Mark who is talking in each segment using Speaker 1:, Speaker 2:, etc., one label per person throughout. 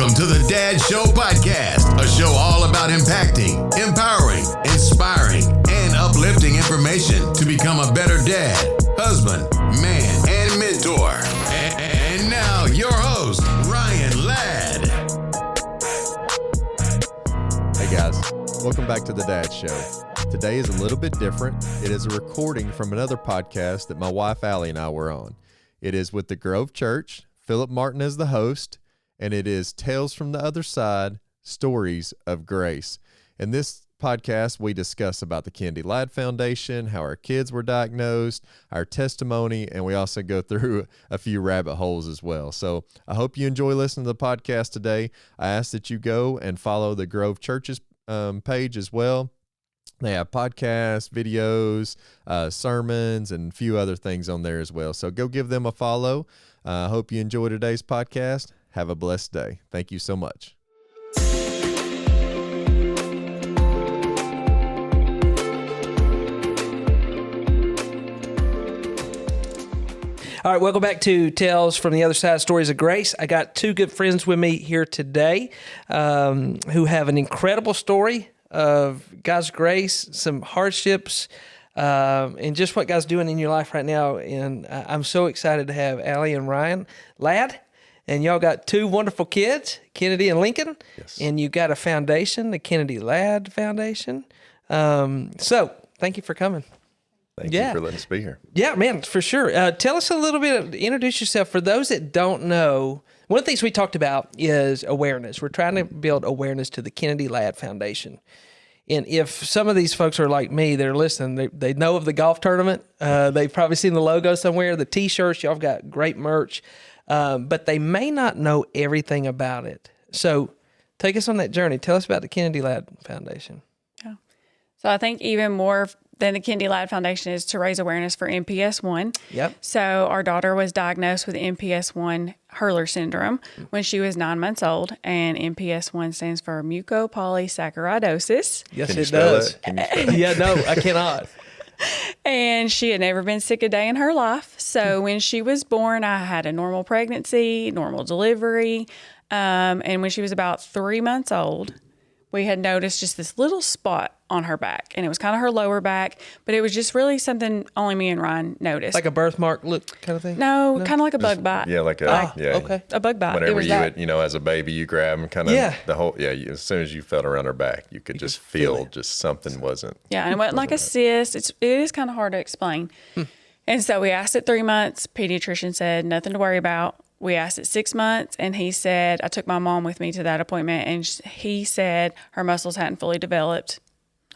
Speaker 1: Welcome to the Dad Show Podcast, a show all about impacting, empowering, inspiring, and uplifting information to become a better dad, husband, man, and mentor. And now, your host, Ryan Ladd.
Speaker 2: Hey guys, welcome back to the Dad Show. Today is a little bit different. It is a recording from another podcast that my wife Allie and I were on. It is with the Grove Church. Phillip Martin is the host, and it is Tales from the Other Side, Stories of Grace. In this podcast, we discuss about the Allie Ladd Foundation, how our kids were diagnosed, our testimony, and we also go through a few rabbit holes as well. So I hope you enjoy listening to the podcast today. I ask that you go and follow the Grove Church's page as well. They have podcasts, videos, sermons, and a few other things on there as well. So go give them a follow. I hope you enjoy today's podcast. Have a blessed day. Thank you so much.
Speaker 3: All right, welcome back to Tales from the Other Side, Stories of Grace. I got two good friends with me here today who have an incredible story of God's grace, some hardships, and just what God's doing in your life right now. And I'm so excited to have Allie and Ryan Ladd. And y'all got two wonderful kids, Kennedy and Lincoln.
Speaker 2: Yes.
Speaker 3: And you got a foundation, the Allie Ladd Foundation. So thank you for coming.
Speaker 2: Thank you for letting us be here.
Speaker 3: Yeah, man, for sure. Tell us a little bit, introduce yourself. For those that don't know, one of the things we talked about is awareness. We're trying to build awareness to the Allie Ladd Foundation. And if some of these folks are like me, they're listening, they know of the golf tournament. They've probably seen the logo somewhere, the T-shirts, y'all got great merch. But they may not know everything about it. So take us on that journey. Tell us about the Allie Ladd Foundation.
Speaker 4: Yeah. So I think even more than the Allie Ladd Foundation is to raise awareness for MPS 1.
Speaker 3: Yep.
Speaker 4: So our daughter was diagnosed with MPS 1 Hurler Syndrome when she was 9 months old, and MPS 1 stands for mucopolysaccharidosis.
Speaker 3: Yes,
Speaker 2: Can you
Speaker 3: it
Speaker 2: spell
Speaker 3: does.
Speaker 2: it? Can you spell it?
Speaker 3: Yeah, no, I cannot.
Speaker 4: And she had never been sick a day in her life. So when she was born, I had a normal pregnancy, normal delivery. And when she was about 3 months old, we had noticed just this little spot on her back. And it was kind of her lower back, but it was just really something only me and Ryan noticed.
Speaker 3: Like a birthmark look kind of thing?
Speaker 4: No, kind of like a bug bite.
Speaker 2: Yeah, like a,
Speaker 3: Okay.
Speaker 4: A bug bite.
Speaker 2: whenever
Speaker 4: It was
Speaker 2: you
Speaker 4: that.
Speaker 2: would, as a baby, you grab them kind of the whole, as soon as you felt around her back, you could just feel just something wasn't.
Speaker 4: Yeah, and it wasn't like a cyst. It is kind of hard to explain. And so we asked at 3 months. Pediatrician said nothing to worry about. We asked at 6 months, and he said, I took my mom with me to that appointment, and he said her muscles hadn't fully developed.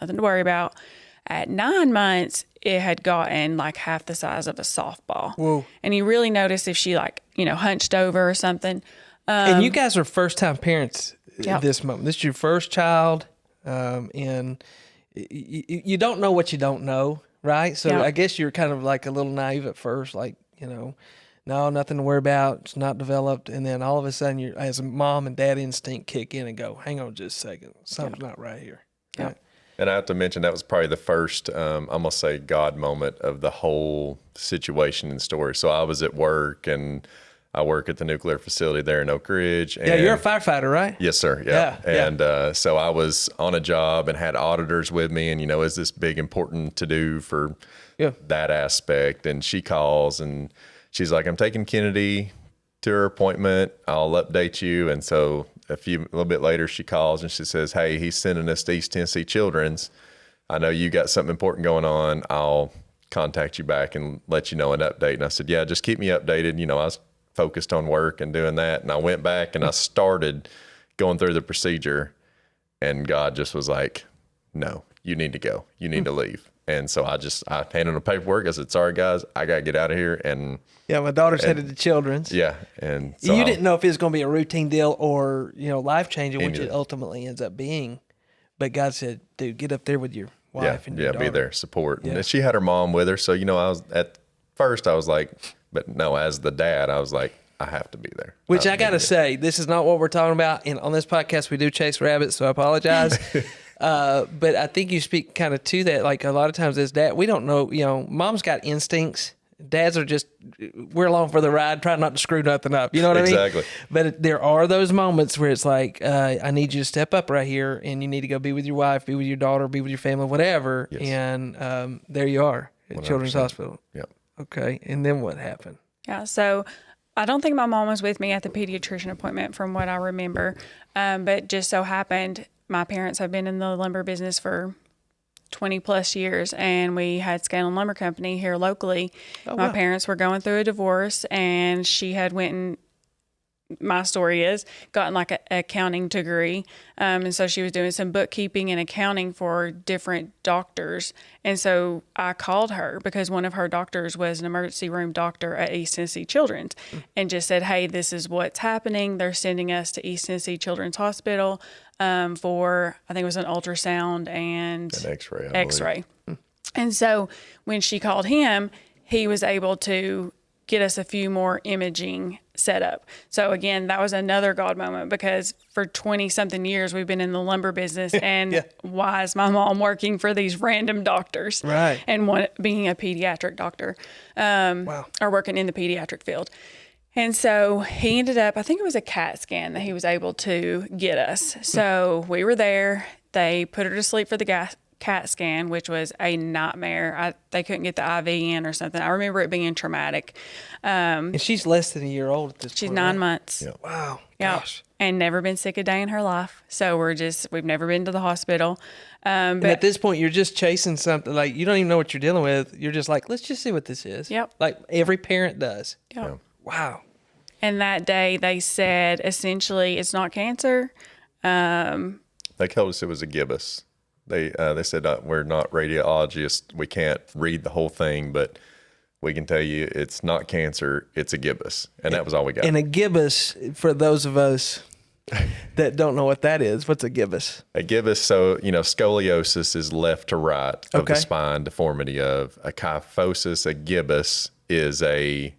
Speaker 4: Nothing to worry about. At 9 months, it had gotten like half the size of a softball.
Speaker 3: Whoa.
Speaker 4: And he really noticed if she hunched over or something.
Speaker 3: And you guys are first-time parents
Speaker 4: Yep.
Speaker 3: at this moment. This is your first child, and you don't know what you don't know, right? So
Speaker 4: Yep.
Speaker 3: I guess you're kind of like a little naive at first, like, no, nothing to worry about. It's not developed. And then all of a sudden, you as a mom and dad instinct kick in and go, hang on just a second. Something's not right here.
Speaker 4: Yep.
Speaker 3: Right?
Speaker 2: And I have to mention that was probably the first, I'm going to say, God moment of the whole situation and story. So I was at work, and I work at the nuclear facility there in Oak Ridge. And
Speaker 3: Yeah, you're a firefighter, right?
Speaker 2: Yes, sir.
Speaker 3: Yeah.
Speaker 2: And so I was on a job and had auditors with me, and, is this big important to do for that aspect? And she calls, and she's like, I'm taking Kennedy to her appointment. I'll update you. And so a little bit later, she calls and she says, hey, he's sending us to East Tennessee Children's. I know you got something important going on. I'll contact you back and let you know an update. And I said, yeah, just keep me updated. I was focused on work and doing that. And I went back and I started going through the procedure, and God just was like, no, you need to go. You need to leave. And so I handed the paperwork. I said, sorry, guys, I got to get out of here. And
Speaker 3: Yeah, my daughter's headed to Children's.
Speaker 2: yeah. And so
Speaker 3: You didn't know if it was going to be a routine deal or, life-changing, which it
Speaker 2: Neither.
Speaker 3: ultimately ends up being. But God said, dude, get up there with your wife and your daughter.
Speaker 2: be there, support.
Speaker 3: Yeah.
Speaker 2: And she had her mom with her. So, I was like, but no, as the dad, I was like, I have to be there.
Speaker 3: Which I got to say, this is not what we're talking about. And on this podcast, we do chase rabbits, so I apologize. But I think you speak kind of to that. Like a lot of times as dad, we don't know, mom's got instincts Dads are just, we're along for the ride, trying not to screw nothing up. You know what I mean?
Speaker 2: Exactly.
Speaker 3: But there are those moments where it's like, I need you to step up right here, and you need to go be with your wife, be with your daughter, be with your family, whatever.
Speaker 2: Yes.
Speaker 3: And there you are at
Speaker 2: 100%.
Speaker 3: Children's Hospital.
Speaker 2: Yep.
Speaker 3: Okay. And then what happened?
Speaker 4: Yeah. So I don't think my mom was with me at the pediatrician appointment from what I remember. But just so happened, my parents have been in the lumber business for 20 plus years, and we had Scanlon Lumber Company here locally. My parents were going through a divorce, and she had went and, my story is, gotten like an accounting degree. And so she was doing some bookkeeping and accounting for different doctors. And so I called her because one of her doctors was an emergency room doctor at East Tennessee Children's, and just said, hey, this is what's happening. They're sending us to East Tennessee Children's Hospital for, I think it was an ultrasound and
Speaker 2: An X-ray. I believe.
Speaker 4: X-ray. And so when she called him, he was able to get us a few more imaging set up. So again, that was another God moment, because for 20 something years we've been in the lumber business, and why is my mom working for these random doctors?
Speaker 3: Right.
Speaker 4: And one being a pediatric doctor, or working in the pediatric field. And so he ended up, I think it was a CAT scan that he was able to get us. So we were there. They put her to sleep for the CAT scan, which was a nightmare. They couldn't get the IV in or something. I remember it being traumatic.
Speaker 3: And she's less than a year old at this point.
Speaker 4: She's 9 months.
Speaker 2: Yep.
Speaker 3: Wow.
Speaker 4: Yeah.
Speaker 3: Gosh.
Speaker 4: And never been sick a day in her life. So we've never been to the hospital.
Speaker 3: And
Speaker 4: But
Speaker 3: at this point, you're just chasing something. Like, you don't even know what you're dealing with. You're just like, let's just see what this is.
Speaker 4: Yep.
Speaker 3: Like every parent does.
Speaker 4: yeah.
Speaker 3: Wow.
Speaker 4: And that day they said, essentially, it's not cancer.
Speaker 2: They told us it was a gibbous. They said we're not radiologists. We can't read the whole thing, but we can tell you it's not cancer. It's a gibbous, and that was all we got.
Speaker 3: And a gibbous, for those of us that don't know what that is, what's a gibbous?
Speaker 2: A gibbous, so scoliosis is left to right of
Speaker 3: Okay.
Speaker 2: the spine deformity of a kyphosis. A gibbous is a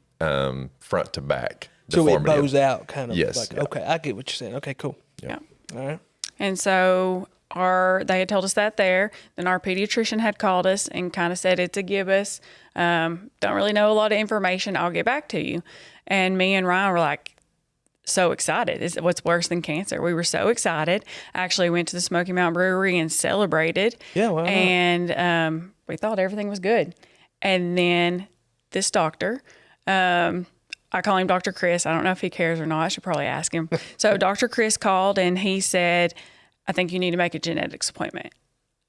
Speaker 2: front to back
Speaker 3: So it
Speaker 2: deformity.
Speaker 3: bows out, kind of.
Speaker 2: Yes,
Speaker 3: Like,
Speaker 2: yeah.
Speaker 3: okay, I get what you're saying. Okay, cool.
Speaker 4: Yeah.
Speaker 3: All right.
Speaker 4: And so they had told us that there. Then our pediatrician had called us and kind of said, it's a gibbous. Don't really know a lot of information. I'll get back to you. And me and Ryan were like, so excited. Is what's worse than cancer? We were so excited. Actually went to the Smoky Mountain Brewery and celebrated.
Speaker 3: Yeah, why not?
Speaker 4: And we thought everything was good. And then this doctor, I call him Dr. Chris. I don't know if he cares or not. I should probably ask him. So Dr. Chris called and he said, I think you need to make a genetics appointment.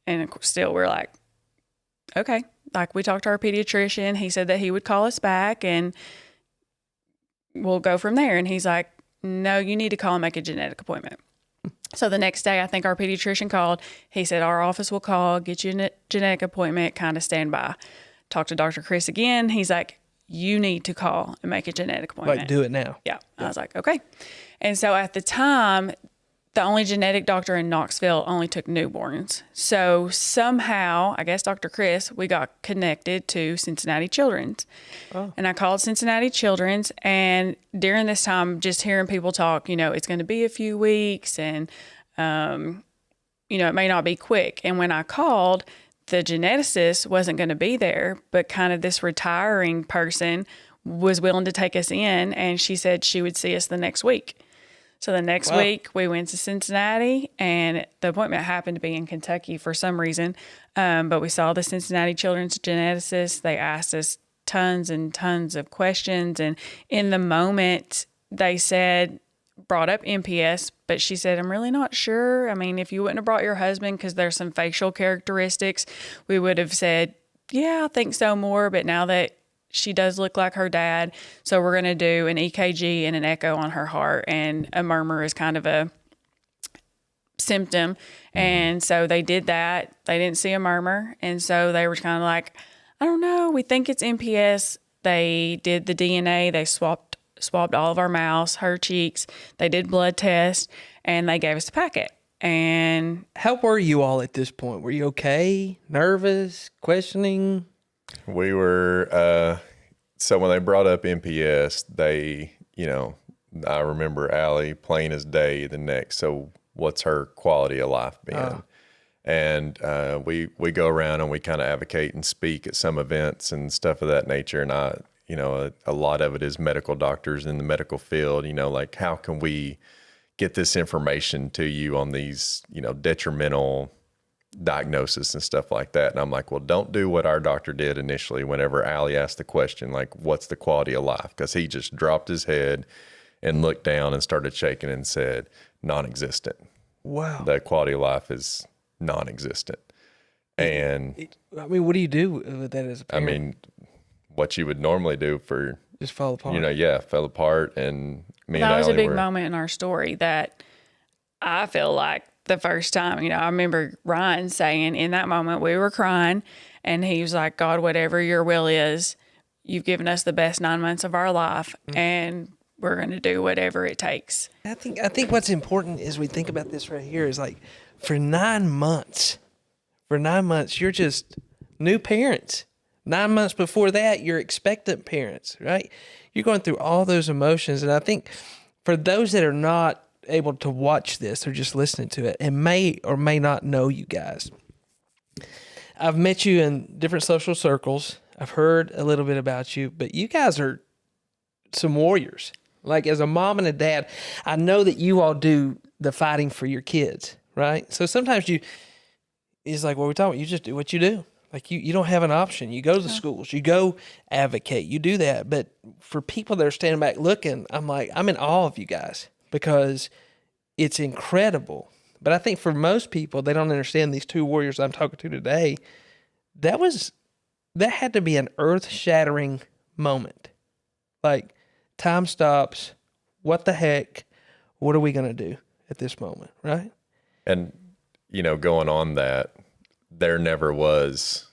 Speaker 4: And still we're like, okay. Like, we talked to our pediatrician. He said that he would call us back and we'll go from there. And he's like, no, you need to call and make a genetic appointment. So the next day, I think our pediatrician called. He said, our office will call, get you a genetic appointment, kind of stand by. Talked to Dr. Chris again. He's like, you need to call and make a genetic appointment.
Speaker 3: Like, do it now.
Speaker 4: Yeah. I was like, okay. And so at the time, the only genetic doctor in Knoxville only took newborns. So somehow, I guess Dr. Chris, we got connected to Cincinnati Children's. Oh. And I called Cincinnati Children's. And during this time, just hearing people talk, it's going to be a few weeks and, it may not be quick. And when I called, the geneticist wasn't going to be there, but kind of this retiring person was willing to take us in. And she said she would see us the next week. So the next week we went to Cincinnati, and the appointment happened to be in Kentucky for some reason. But we saw the Cincinnati Children's geneticist. They asked us tons and tons of questions. And in the moment they brought up MPS, but she said, I'm really not sure. I mean, if you wouldn't have brought your husband, because there's some facial characteristics, we would have said, yeah, I think so more. But now that she does look like her dad, so we're going to do an EKG and an echo on her heart, and a murmur is kind of a symptom. And so they did that. They didn't see a murmur. And so they were kind of like, I don't know, we think it's MPS. They did the DNA. They swabbed all of our mouths, her cheeks. They did blood tests, and they gave us a packet. And
Speaker 3: how were you all at this point? Were you okay? Nervous? Questioning?
Speaker 2: We were, so when they brought up MPS, I remember Allie plain as day the next. So what's her quality of life been? And we go around and we kind of advocate and speak at some events and stuff of that nature. And a lot of it is medical doctors in the medical field, like how can we get this information to you on these, detrimental diagnosis and stuff like that. And I'm like, well, don't do what our doctor did initially whenever Allie asked the question, like, what's the quality of life? Because he just dropped his head and looked down and started shaking and said, non-existent.
Speaker 3: Wow.
Speaker 2: The quality of life is non-existent. And
Speaker 3: I mean, what do you do with that as a parent?
Speaker 2: I mean, what you would normally do for
Speaker 3: just fall apart.
Speaker 2: Fell apart. And me and
Speaker 4: that was
Speaker 2: Allie
Speaker 4: a big moment in our story that I feel like the first time, I remember Ryan saying in that moment, we were crying and he was like, God, whatever your will is, you've given us the best 9 months of our life and we're going to do whatever it takes.
Speaker 3: I think what's important is we think about this right here is like for 9 months, you're just new parents. 9 months before that, you're expectant parents, right? You're going through all those emotions. And I think for those that are not able to watch this, they're just listening to it and may or may not know you guys. I've met you in different social circles. I've heard a little bit about you, but you guys are some warriors. Like as a mom and a dad, I know that you all do the fighting for your kids, right? So sometimes it's like what we're talking about, you just do what you do. Like you don't have an option. You go to the schools, you go advocate, you do that. But for people that are standing back looking, I'm in awe of you guys because it's incredible. But I think for most people, they don't understand these two warriors I'm talking to today. That had to be an earth-shattering moment. Like, time stops. What the heck? What are we going to do at this moment, right?
Speaker 2: And, going on that, there never was,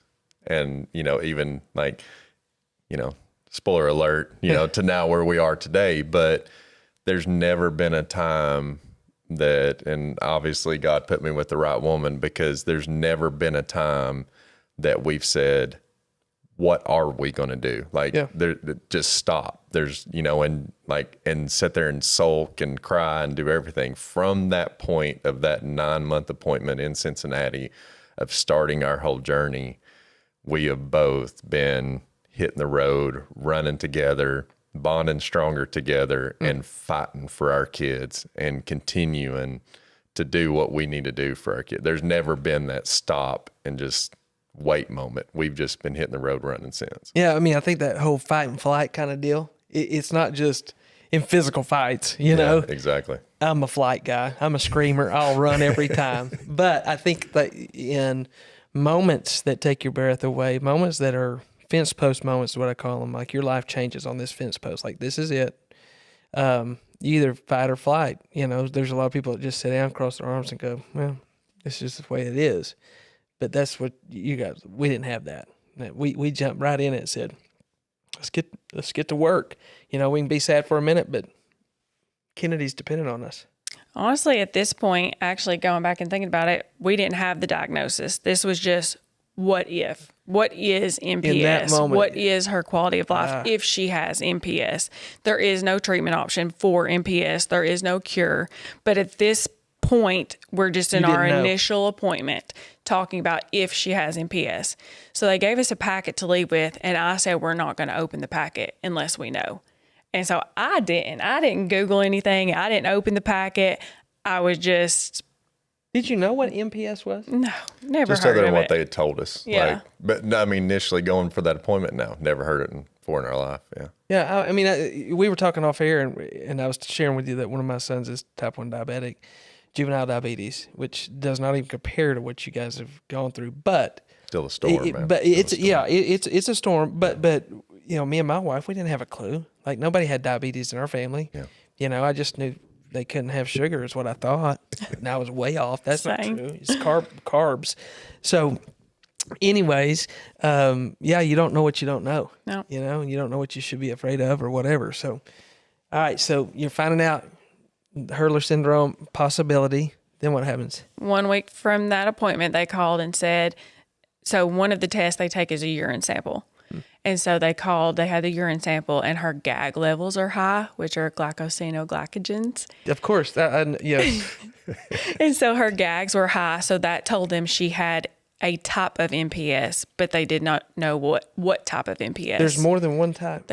Speaker 2: and, even like, spoiler alert, to now where we are today, but there's never been a time that, and obviously God put me with the right woman, because there's never been a time that we've said, what are we going to do? Like, just stop. There's, and sit there and sulk and cry and do everything. From that point of that 9-month appointment in Cincinnati of starting our whole journey, we have both been hitting the road, running together, bonding stronger together, and fighting for our kids and continuing to do what we need to do for our kids. There's never been that stop and just wait moment. We've just been hitting the road running since.
Speaker 3: Yeah, I think that whole fight and flight kind of deal, it's not just in physical fights, know?
Speaker 2: Exactly.
Speaker 3: I'm a flight guy. I'm a screamer. I'll run every time. But I think that in moments that take your breath away, moments that are fence post moments is what I call them, like your life changes on this fence post. Like, this is it. You either fight or flight. There's a lot of people that just sit down, cross their arms and go, well, this is the way it is. But that's what you guys, we didn't have that. We jumped right in it and said, let's get to work. We can be sad for a minute, but Kennedy's dependent on us.
Speaker 4: Honestly, at this point, actually going back and thinking about it, we didn't have the diagnosis. This was just what if. What is MPS?
Speaker 3: In that moment,
Speaker 4: what is her quality of life if she has MPS? There is no treatment option for MPS. There is no cure. But at this point, we're just in our initial appointment talking about if she has MPS. So they gave us a packet to leave with, and I said we're not going to open the packet unless we know. And so I didn't Google anything. I didn't open the packet. I was just...
Speaker 3: Did you know what MPS was?
Speaker 4: No, never
Speaker 2: just
Speaker 4: heard
Speaker 2: other
Speaker 4: of
Speaker 2: than what
Speaker 4: it.
Speaker 2: they had told us.
Speaker 4: Yeah.
Speaker 2: But initially going for that appointment, no, never heard it before in our life. Yeah.
Speaker 3: Yeah, we were talking off air, and I was sharing with you that one of my sons is type 1 diabetic, juvenile diabetes, which does not even compare to what you guys have gone through. But
Speaker 2: still a storm, man.
Speaker 3: But it's a storm. But me and my wife, we didn't have a clue. Like, nobody had diabetes in our family. Yeah. I just knew they couldn't have sugar is what I thought. And I was way off. That's not true. It's carbs. So anyways, you don't know what you don't know.
Speaker 4: No.
Speaker 3: And you don't know what you should be afraid of or whatever. So, all right. So you're finding out Hurler Syndrome possibility. Then what happens?
Speaker 4: 1 week from that appointment, they called and said, so one of the tests they take is a urine sample. And so they had the urine sample, and her GAG levels are high, which are glycosaminoglycogens.
Speaker 3: Of course. Yes.
Speaker 4: And so her gags were high. So that told them she had a type of MPS, but they did not know what type of MPS.
Speaker 3: There's more than one type.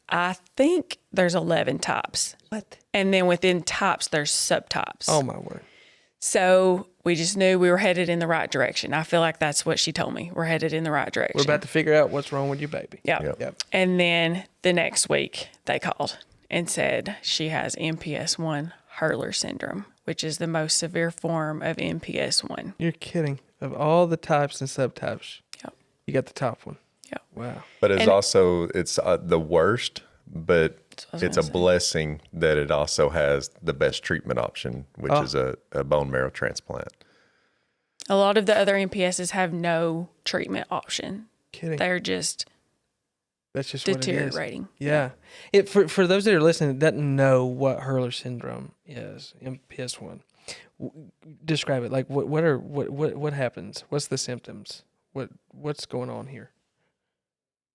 Speaker 4: I think there's 11 types.
Speaker 3: What?
Speaker 4: And then within types, there's subtypes.
Speaker 3: Oh, my word.
Speaker 4: So we just knew we were headed in the right direction. I feel like that's what she told me. We're headed in the right direction.
Speaker 3: We're about to figure out what's wrong with your baby.
Speaker 4: Yeah.
Speaker 3: Yep.
Speaker 4: And then the next week, they called and said she has MPS 1 Hurler Syndrome, which is the most severe form of MPS 1.
Speaker 3: You're kidding. Of all the types and subtypes, you got the top one.
Speaker 4: Yeah.
Speaker 3: Wow.
Speaker 2: But it's the worst, but it's a blessing that it also has the best treatment option, which is a bone marrow transplant.
Speaker 4: A lot of the other MPSs have no treatment option.
Speaker 3: Kidding.
Speaker 4: They're just
Speaker 3: That's just
Speaker 4: deteriorating.
Speaker 3: What it is. Yeah. For those that are listening that doesn't know what Hurler syndrome is, MPS 1, describe it. Like what happens? What's the symptoms? What's going on here?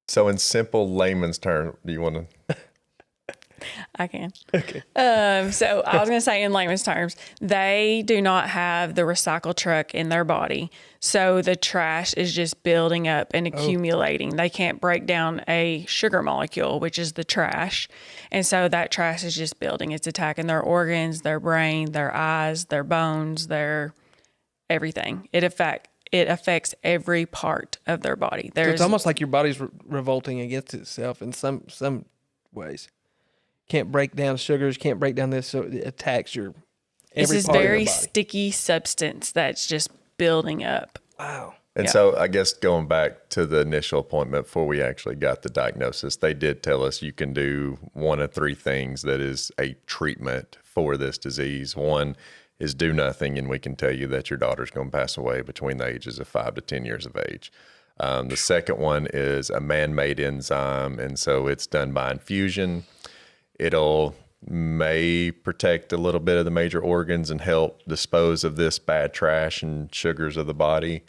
Speaker 2: So in simple layman's terms, do you want to?
Speaker 4: I can.
Speaker 3: Okay.
Speaker 4: So I was going to say in layman's terms, they do not have the recycle truck in their body. So the trash is just building up and accumulating. They can't break down a sugar molecule, which is the trash. And so that trash is just building. It's attacking their organs, their brain, their eyes, their bones, their everything. It affects every part of their body.
Speaker 3: So it's almost like your body's revolting against itself in some ways. Can't break down sugars, can't break down this, so it attacks your every
Speaker 4: It's this
Speaker 3: part of your
Speaker 4: very
Speaker 3: body.
Speaker 4: sticky substance that's just building up.
Speaker 3: Wow.
Speaker 2: And so I guess going back to the initial appointment before we actually got the diagnosis, they did tell us you can do one of three things that is a treatment for this disease. One is do nothing, and we can tell you that your daughter's going to pass away between the ages of 5 to 10 years of age. The second one is a man-made enzyme, and so it's done by infusion. It'll may protect a little bit of the major organs and help dispose of this bad trash and sugars of the body,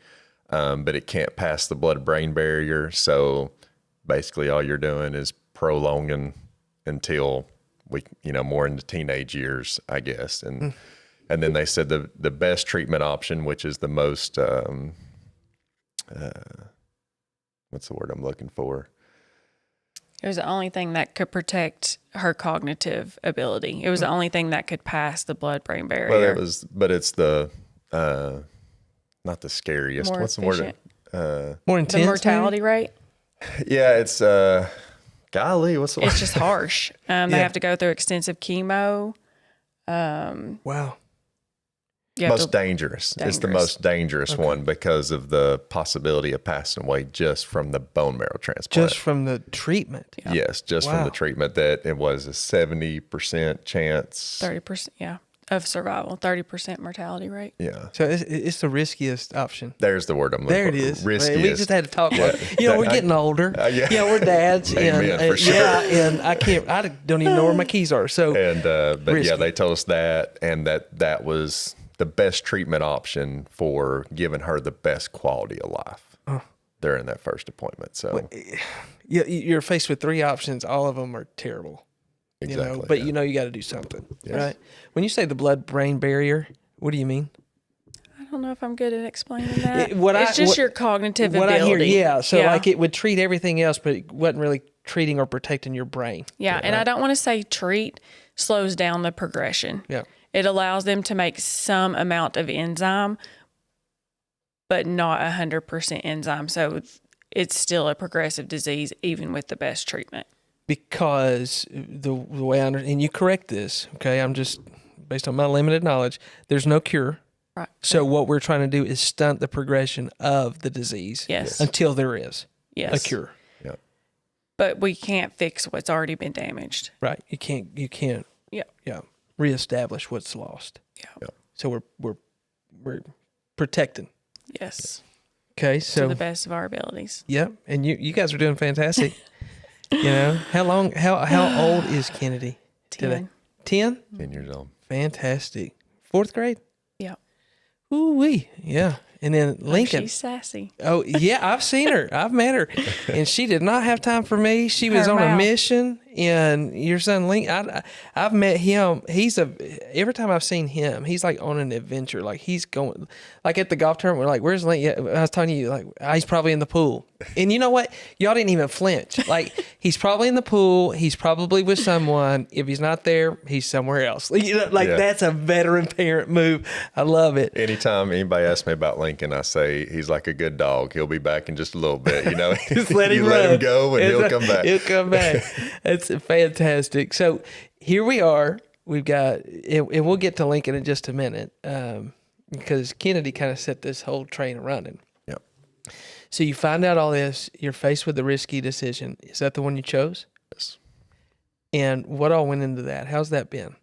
Speaker 2: but it can't pass the blood-brain barrier. So basically all you're doing is prolonging until more into teenage years, I guess. And then they said the best treatment option, which is the most, what's the word I'm looking for?
Speaker 4: It was the only thing that could protect her cognitive ability. It was the only thing that could pass the blood-brain barrier.
Speaker 2: Well, but it's the, not the scariest.
Speaker 4: More
Speaker 2: What's
Speaker 4: efficient.
Speaker 2: the word?
Speaker 3: More intense.
Speaker 4: The mortality rate.
Speaker 2: Yeah, it's, golly, what's the word?
Speaker 4: It's just harsh. They have to go through extensive chemo.
Speaker 3: Wow.
Speaker 2: Most dangerous. It's the most dangerous one because of the possibility of passing away just from the bone marrow transplant.
Speaker 3: Just from the treatment.
Speaker 4: Yeah.
Speaker 2: Yes, just from the treatment. That it was a 70% chance.
Speaker 4: 30%, of survival. 30% mortality rate.
Speaker 2: Yeah.
Speaker 3: So it's the riskiest option.
Speaker 2: There's the word I'm looking for.
Speaker 3: There it is.
Speaker 2: Riskiest.
Speaker 3: We just had to talk about it. We're getting older. We're dads.
Speaker 2: Amen,
Speaker 3: and
Speaker 2: for sure.
Speaker 3: and I don't even know where my keys are. So
Speaker 2: but
Speaker 3: risky.
Speaker 2: they told us that, and that was the best treatment option for giving her the best quality of life during that first appointment. So
Speaker 3: you're faced with three options. All of them are terrible.
Speaker 2: exactly.
Speaker 3: But you got to do something,
Speaker 2: Yes.
Speaker 3: right? When you say the blood-brain barrier, what do you mean?
Speaker 4: I don't know if I'm good at explaining that.
Speaker 3: It's
Speaker 4: just your cognitive
Speaker 3: what
Speaker 4: ability.
Speaker 3: I hear, So like it would treat everything else, but it wasn't really treating or protecting your brain.
Speaker 4: Yeah, and I don't want to say treat slows down the progression.
Speaker 3: Yeah.
Speaker 4: It allows them to make some amount of enzyme, but not 100% enzyme. So it's still a progressive disease, even with the best treatment.
Speaker 3: Because the way I understand, and you correct this, okay? I'm just, based on my limited knowledge, there's no cure.
Speaker 4: Right.
Speaker 3: So what we're trying to do is stunt the progression of the disease until there is a cure.
Speaker 2: Yeah.
Speaker 4: But we can't fix what's already been damaged.
Speaker 3: Right. You can't reestablish what's lost.
Speaker 4: Yeah.
Speaker 3: So we're protecting.
Speaker 4: Yes.
Speaker 3: Okay.
Speaker 4: To
Speaker 3: So
Speaker 4: the best of our abilities.
Speaker 3: Yep. And you guys are doing fantastic. How old is Kennedy today? 10?
Speaker 2: 10 years old.
Speaker 3: Fantastic. 4th grade?
Speaker 4: Yeah.
Speaker 3: Ooh-wee. Yeah. And then Lincoln.
Speaker 4: She's sassy.
Speaker 3: Oh, yeah, I've seen her. I've met her. And she did not have time for me. She was
Speaker 4: Her
Speaker 3: on a
Speaker 4: mouth.
Speaker 3: mission. and your son Link, I've met him. Every time I've seen him, he's like on an adventure. Like he's going, like at the golf tournament, we're like, where's Link? Yeah, I was telling you, like, he's probably in the pool. And you know what? Y'all didn't even flinch. Like, he's probably in the pool. He's probably with someone. If he's not there, he's somewhere else. You know, like that's a veteran parent move. I love it.
Speaker 2: Anytime anybody asks me about Lincoln, I say he's like a good dog. He'll be back in just a little bit. You know,
Speaker 3: Just let him
Speaker 2: let him go and he'll come back.
Speaker 3: He'll come back. That's fantastic. So here we are. We've got, and we'll get to Lincoln in just a minute, because Kennedy kind of set this whole train running.
Speaker 2: Yep.
Speaker 3: So you find out all this. You're faced with a risky decision. Is that the one you chose?
Speaker 2: Yes.
Speaker 3: And what all went into that? How's that been?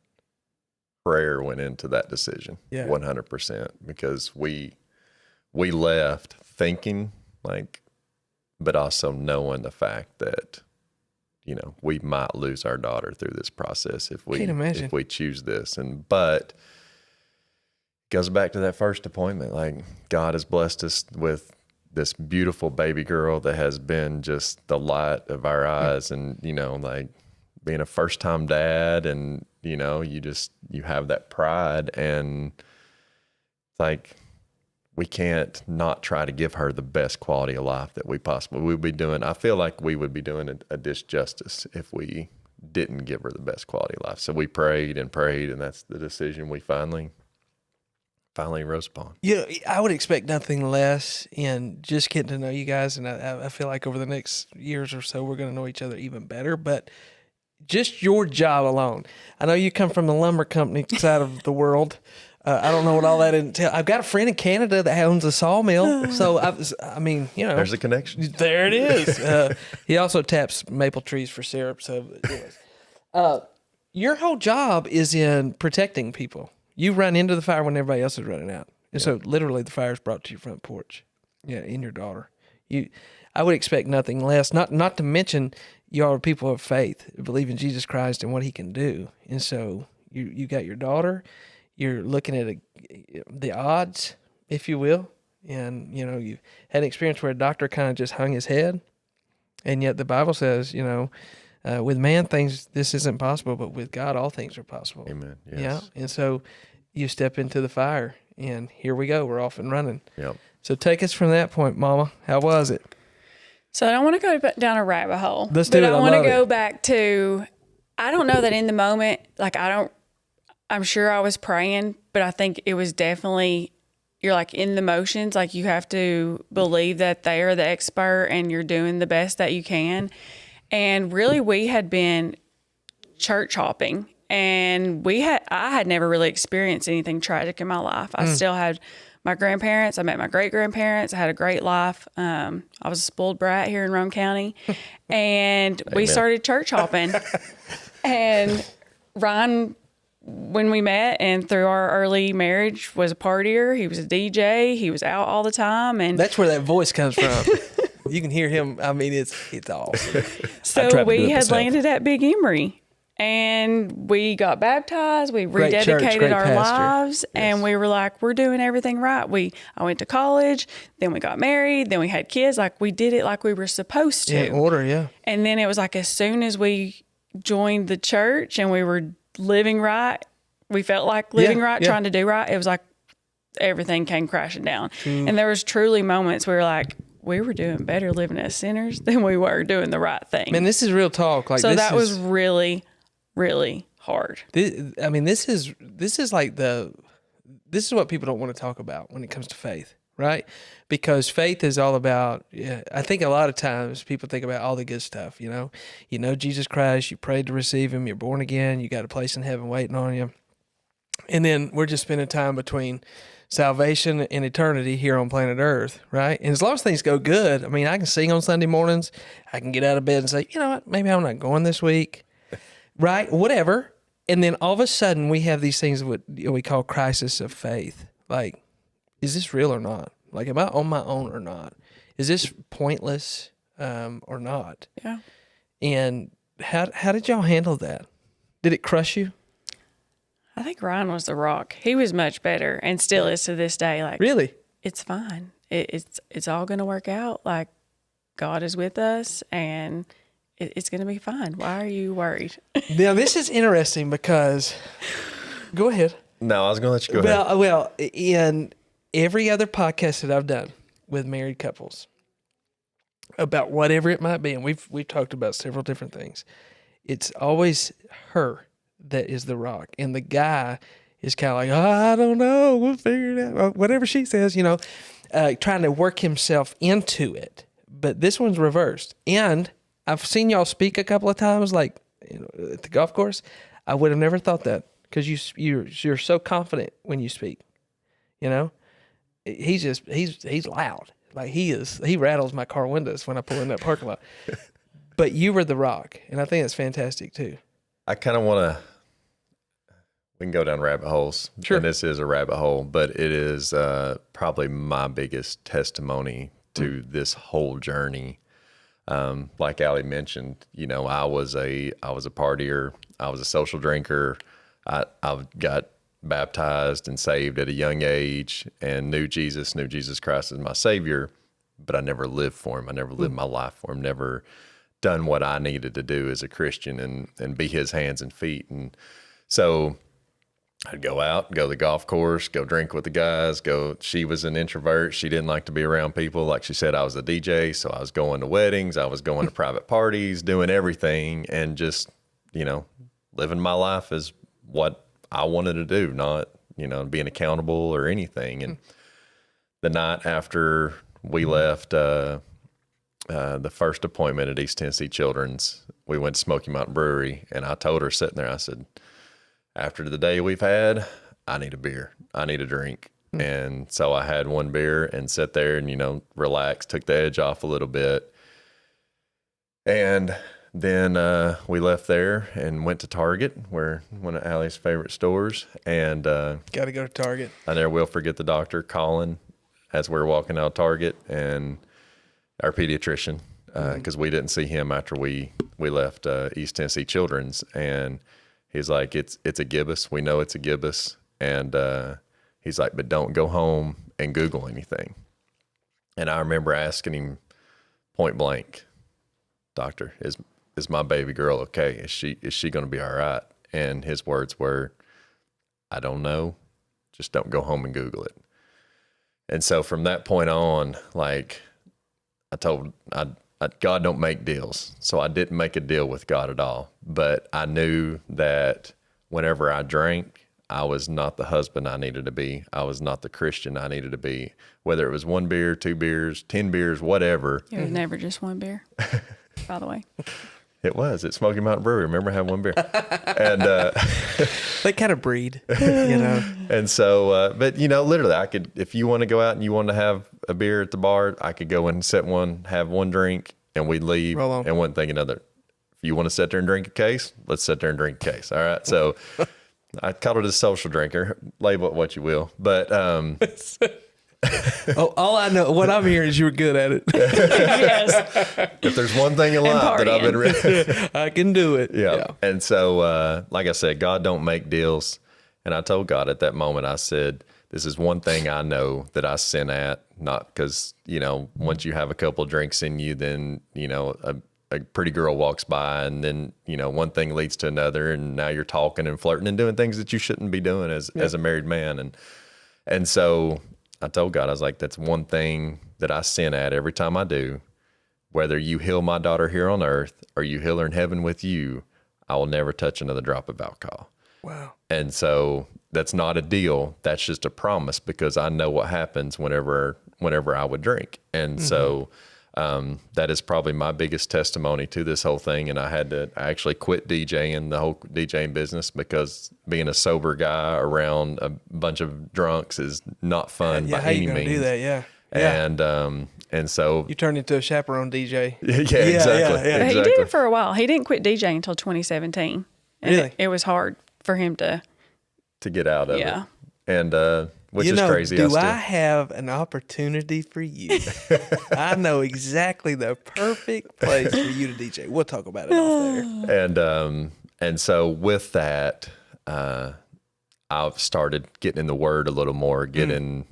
Speaker 2: Prayer went into that decision.
Speaker 3: Yeah.
Speaker 2: 100%, because we left thinking like, but also knowing the fact that, you know, we might lose our daughter through this process if we choose this. But it goes back to that first appointment. Like, God has blessed us with this beautiful baby girl that has been just the light of our eyes, and, you know, like being a first time dad, and, you know, you have that pride, and it's like, we can't not try to give her the best quality of life that we possibly would be doing. I feel like we would be doing a disjustice if we didn't give her the best quality of life. So we prayed, and that's the decision we finally rose upon.
Speaker 3: Yeah, I would expect nothing less in just getting to know you guys. And I feel like over the next years or so, we're going to know each other even better. But just your job alone. I know you come from the lumber company side of the world. I don't know what all that entails. I've got a friend in Canada that owns a sawmill. So, I mean, you know.
Speaker 2: There's a connection.
Speaker 3: There it is. He also taps maple trees for syrup. So, anyways. Your whole job is in protecting people. You run into the fire when everybody else is running out. And so, literally, the fire is brought to your front porch. Yeah, in your daughter. I would expect nothing less. Not to mention, you are people of faith, believe in Jesus Christ and what he can do. And so, you got your daughter. You're looking at the odds, if you will, and, you know, you had an experience where a doctor kind of just hung his head, and yet the Bible says, you know, with man this isn't possible, but with God all things are possible.
Speaker 2: Amen. Yes.
Speaker 3: Yeah, and so you step into the fire, and here we go. We're off and running.
Speaker 2: Yep.
Speaker 3: So take us from that point, Mama. How was it?
Speaker 4: So I don't want to go down a rabbit hole.
Speaker 3: Let's do it.
Speaker 4: But I want to go
Speaker 3: it.
Speaker 4: back to, I don't know that in the moment, like I'm sure I was praying, but I think it was definitely, you're like in the motions. Like, you have to believe that they are the expert and you're doing the best that you can. And really, we had been church hopping, and I had never really experienced anything tragic in my life. I still had my grandparents. I met my great grandparents. I had a great life. I was a spoiled brat here in Rome County, and we started church hopping. And Ryan, when we met and through our early marriage, was a partier. He was a DJ. He was out all the time, and
Speaker 3: that's where that voice comes from. You can hear him. I mean, it's awesome.
Speaker 4: So we had landed at Big Emery, and we got baptized. We rededicated our lives, and we were like, we're doing everything right. I went to college, then we got married, then we had kids. Like, we did it like we were supposed to.
Speaker 3: In order, yeah.
Speaker 4: And then it was like, as soon as we joined the church and we were living right, we felt like living right, trying to do right. It was like everything came crashing down. And there was truly moments where we were doing better living as sinners than we were doing the right thing.
Speaker 3: Man, this is real talk. Like,
Speaker 4: so that was really, really hard.
Speaker 3: This is what people don't want to talk about when it comes to faith, right? Because faith is all about, I think a lot of times people think about all the good stuff, you know Jesus Christ, you prayed to receive him, you're born again, you got a place in heaven waiting on you. And then we're just spending time between salvation and eternity here on planet Earth, right? And as long as things go good, I mean, I can sing on Sunday mornings, I can get out of bed and say, you know what, maybe I'm not going this week, right? Whatever. And then all of a sudden we have these things that we call crisis of faith. Like, is this real or not? Like, am I on my own or not? Is this pointless or not?
Speaker 4: Yeah.
Speaker 3: And how did y'all handle that? Did it crush you?
Speaker 4: I think Ryan was the rock. He was much better, and still is to this day. Like,
Speaker 3: really,
Speaker 4: it's fine. It's all going to work out. Like, God is with us, and it's going to be fine. Why are you worried?
Speaker 3: Now, this is interesting because, go ahead.
Speaker 2: No, I was going to let you go ahead.
Speaker 3: Well, in every other podcast that I've done with married couples about whatever it might be, and we've talked about several different things, it's always her that is the rock, and the guy is kind of like, I don't know, we'll figure it out, whatever she says, trying to work himself into it. But this one's reversed, and I've seen y'all speak a couple of times, like at the golf course. I would have never thought that, because you're so confident when you speak. He's loud. Like he rattles my car windows when I pull in that parking lot. But you were the rock, and I think that's fantastic too.
Speaker 2: I kind of want to. We can go down rabbit holes.
Speaker 3: Sure.
Speaker 2: And this is a rabbit hole, but it is probably my biggest testimony to this whole journey. Like Allie mentioned, I was a partier. I was a social drinker. I got baptized and saved at a young age and knew Jesus Christ as my Savior, but I never lived for him. I never lived my life for him, never done what I needed to do as a Christian and be his hands and feet. And so I'd go out, go to the golf course, go drink with the guys, she was an introvert. She didn't like to be around people. Like she said, I was a DJ, so I was going to weddings, I was going to private parties, doing everything, and just, living my life as what I wanted to do, not, being accountable or anything. And the night after we left the first appointment at East Tennessee Children's, we went to Smoky Mountain Brewery, and I told her sitting there, I said, after the day we've had, I need a beer. I need a drink. And so I had one beer and sat there and, relaxed, took the edge off a little bit. And then we left there and went to Target, one of Allie's favorite stores. And
Speaker 3: got to go to Target.
Speaker 2: I never will forget the doctor calling as we were walking out of Target, and our pediatrician, because we didn't see him after we left East Tennessee Children's. And he's like, it's a gibbous. We know it's a gibbous. And he's like, but don't go home and Google anything. And I remember asking him point blank, doctor, is my baby girl okay? Is she going to be all right? And his words were, I don't know. Just don't go home and Google it. And so from that point on, like God don't make deals. So I didn't make a deal with God at all. But I knew that whenever I drank, I was not the husband I needed to be. I was not the Christian I needed to be. Whether it was 1 beer, 2 beers, 10 beers, whatever.
Speaker 4: It was never just 1 beer, by the way.
Speaker 2: It was at Smoky Mountain Brewery. Remember, I had 1 beer. And
Speaker 3: they kind of breed,
Speaker 2: And so, but literally, I could, if you want to go out and you want to have a beer at the bar, I could go and sit one, have 1 drink, and we'd leave and wouldn't think another. If you want to sit there and drink a case, let's sit there and drink a case. All right. So I called it a social drinker, label it what you will. But
Speaker 3: all I know, what I'm hearing is you were good at it.
Speaker 4: Yes.
Speaker 2: If there's one thing in life that I've been
Speaker 3: I can do it.
Speaker 2: Yeah. And so, like I said, God don't make deals. And I told God at that moment, I said, this is one thing I know that I sin at, not because, once you have a couple drinks in you, then, a pretty girl walks by and then, one thing leads to another, and now you're talking and flirting and doing things that you shouldn't be doing as a married man. And so I told God, I was like, that's one thing that I sin at every time I do. Whether you heal my daughter here on earth or you heal her in heaven with you, I will never touch another drop of alcohol.
Speaker 3: Wow.
Speaker 2: And so that's not a deal. That's just a promise, because I know what happens whenever I would drink. And so that is probably my biggest testimony to this whole thing. And I actually quit DJing, the whole DJing business, because being a sober guy around a bunch of drunks is not fun by any means.
Speaker 3: Do that, yeah.
Speaker 2: And so
Speaker 3: you turned into a chaperone DJ.
Speaker 2: Yeah, exactly.
Speaker 4: But he did it for a while. He didn't quit DJing until 2017. And
Speaker 3: Really?
Speaker 4: it was hard for him to
Speaker 2: get out of it.
Speaker 4: Yeah.
Speaker 2: And which is crazy.
Speaker 3: Do I have an opportunity for you? I know exactly the perfect place for you to DJ. We'll talk about it off there.
Speaker 2: And so with that, I've started getting in the Word a little more, getting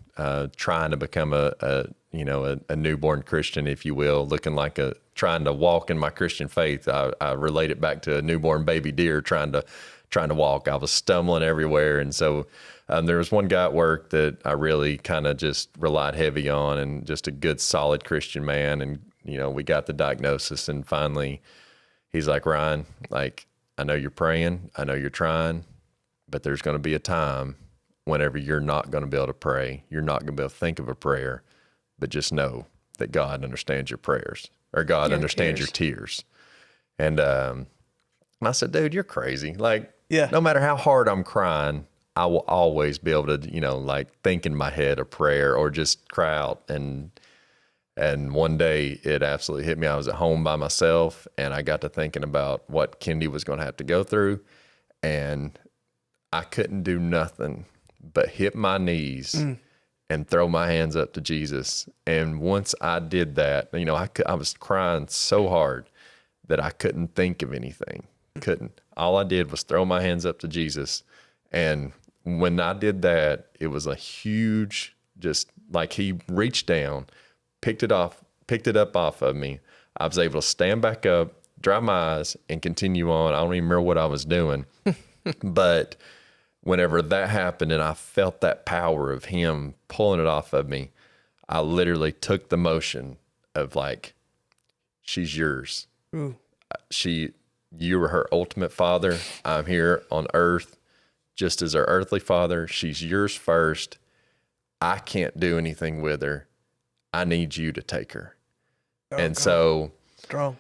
Speaker 2: trying to become a newborn Christian, if you will, looking like trying to walk in my Christian faith. I relate it back to a newborn baby deer trying to walk. I was stumbling everywhere. And so there was one guy at work that I really kind of just relied heavy on, and just a good, solid Christian man. And, we got the diagnosis, and finally he's like, Ryan, like, I know you're praying, I know you're trying, but there's going to be a time whenever you're not going to be able to pray. You're not going to be able to think of a prayer, but just know that God understands your prayers, or God understands your tears. And I said, dude, you're crazy. Like, no matter how hard I'm crying, I will always be able to, like, think in my head a prayer or just cry out. And one day it absolutely hit me. I was at home by myself, and I got to thinking about what Kendi was going to have to go through. And I couldn't do nothing but hit my knees and throw my hands up to Jesus. And once I did that, I was crying so hard that I couldn't think of anything. Couldn't. All I did was throw my hands up to Jesus. And when I did that, it was a huge, just like he reached down, picked it up off of me. I was able to stand back up, dry my eyes, and continue on. I don't even remember what I was doing. But whenever that happened and I felt that power of him pulling it off of me, I literally took the motion of, like, she's yours.
Speaker 3: Ooh.
Speaker 2: You were her ultimate father. I'm here on earth just as her earthly father. She's yours first. I can't do anything with her. I need you to take her. And God. So
Speaker 3: strong.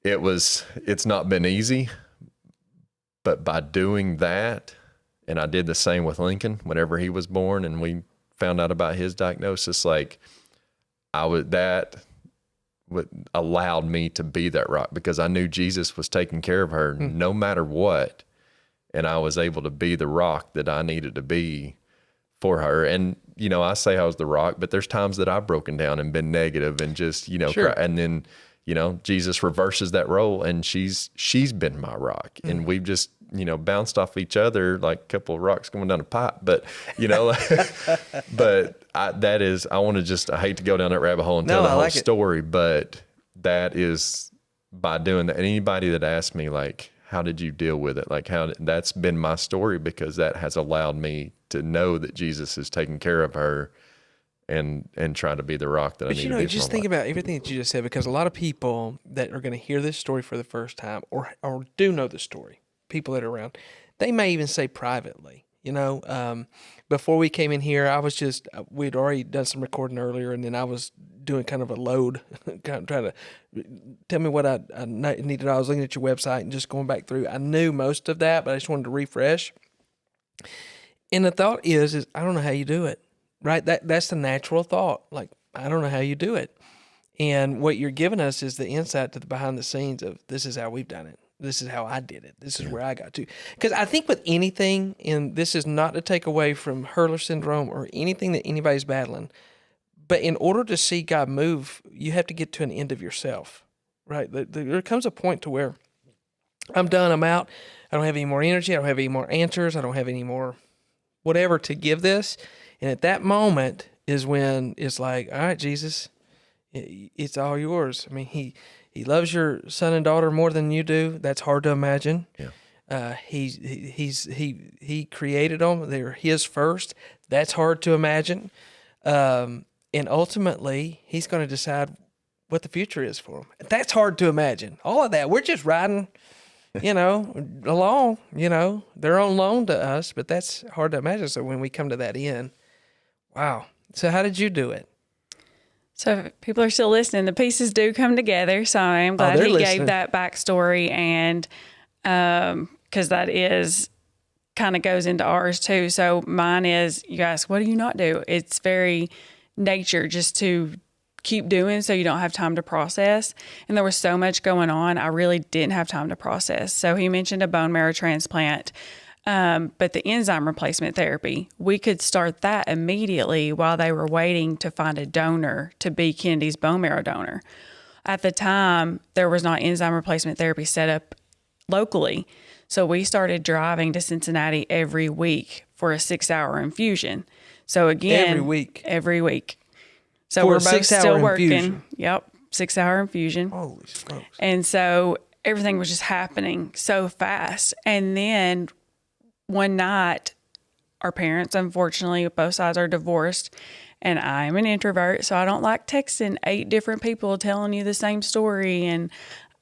Speaker 2: It's not been easy, but by doing that, and I did the same with Lincoln whenever he was born and we found out about his diagnosis, like, that allowed me to be that rock, because I knew Jesus was taking care of her no matter what. And I was able to be the rock that I needed to be for her. And, I say I was the rock, but there's times that I've broken down and been negative and just,
Speaker 3: Sure.
Speaker 2: and then, Jesus reverses that role, and she's been my rock. And we've just, bounced off each other like a couple of rocks going down a pipe. But, but I hate to go down that rabbit hole and tell the whole story, but that is by doing that. And anybody that asks me, like, how did you deal with it? Like, that's been my story, because that has allowed me to know that Jesus is taking care of her and trying to be the rock that I need to be.
Speaker 3: Just think about everything that you just said, because a lot of people that are going to hear this story for the first time, or do know the story, people that are around, they may even say privately, before we came in here, we'd already done some recording earlier, and then I was doing kind of a load, kind of trying to tell me what I needed. I was looking at your website and just going back through. I knew most of that, but I just wanted to refresh. And the thought is I don't know how you do it, right? That's the natural thought. Like, I don't know how you do it. And what you're giving us is the insight to the behind the scenes of, this is how we've done it. This is how I did it. This is where I got to. Because I think with anything, and this is not to take away from Hurler Syndrome or anything that anybody's battling, but in order to see God move, you have to get to an end of yourself, right? There comes a point to where I'm done, I'm out. I don't have any more energy. I don't have any more answers. I don't have any more whatever to give this. And at that moment is when it's like, all right, Jesus, it's all yours. I mean, he loves your son and daughter more than you do. That's hard to imagine.
Speaker 2: Yeah.
Speaker 3: He created them. They're his first. That's hard to imagine. And ultimately, he's going to decide what the future is for them. That's hard to imagine. All of that. We're just riding, along, they're on loan to us, but that's hard to imagine. So when we come to that end, wow. So how did you do it?
Speaker 4: So if people are still listening, the pieces do come together. So I'm glad he gave that backstory, and because that is kind of goes into ours too. So mine is, you ask, what do you not do? It's very nature just to keep doing so you don't have time to process. And there was so much going on, I really didn't have time to process. So he mentioned a bone marrow transplant. But the enzyme replacement therapy, we could start that immediately while they were waiting to find a donor to be Kendi's bone marrow donor. At the time, there was not enzyme replacement therapy set up locally. So we started driving to Cincinnati every week for a 6-hour infusion. So again, every week. So we're both still working. Infusion. Yep. 6-hour infusion.
Speaker 3: Holy smokes.
Speaker 4: And so everything was just happening so fast. And then one night, our parents, unfortunately, both sides are divorced. And I'm an introvert, so I don't like texting 8 different people telling you the same story. And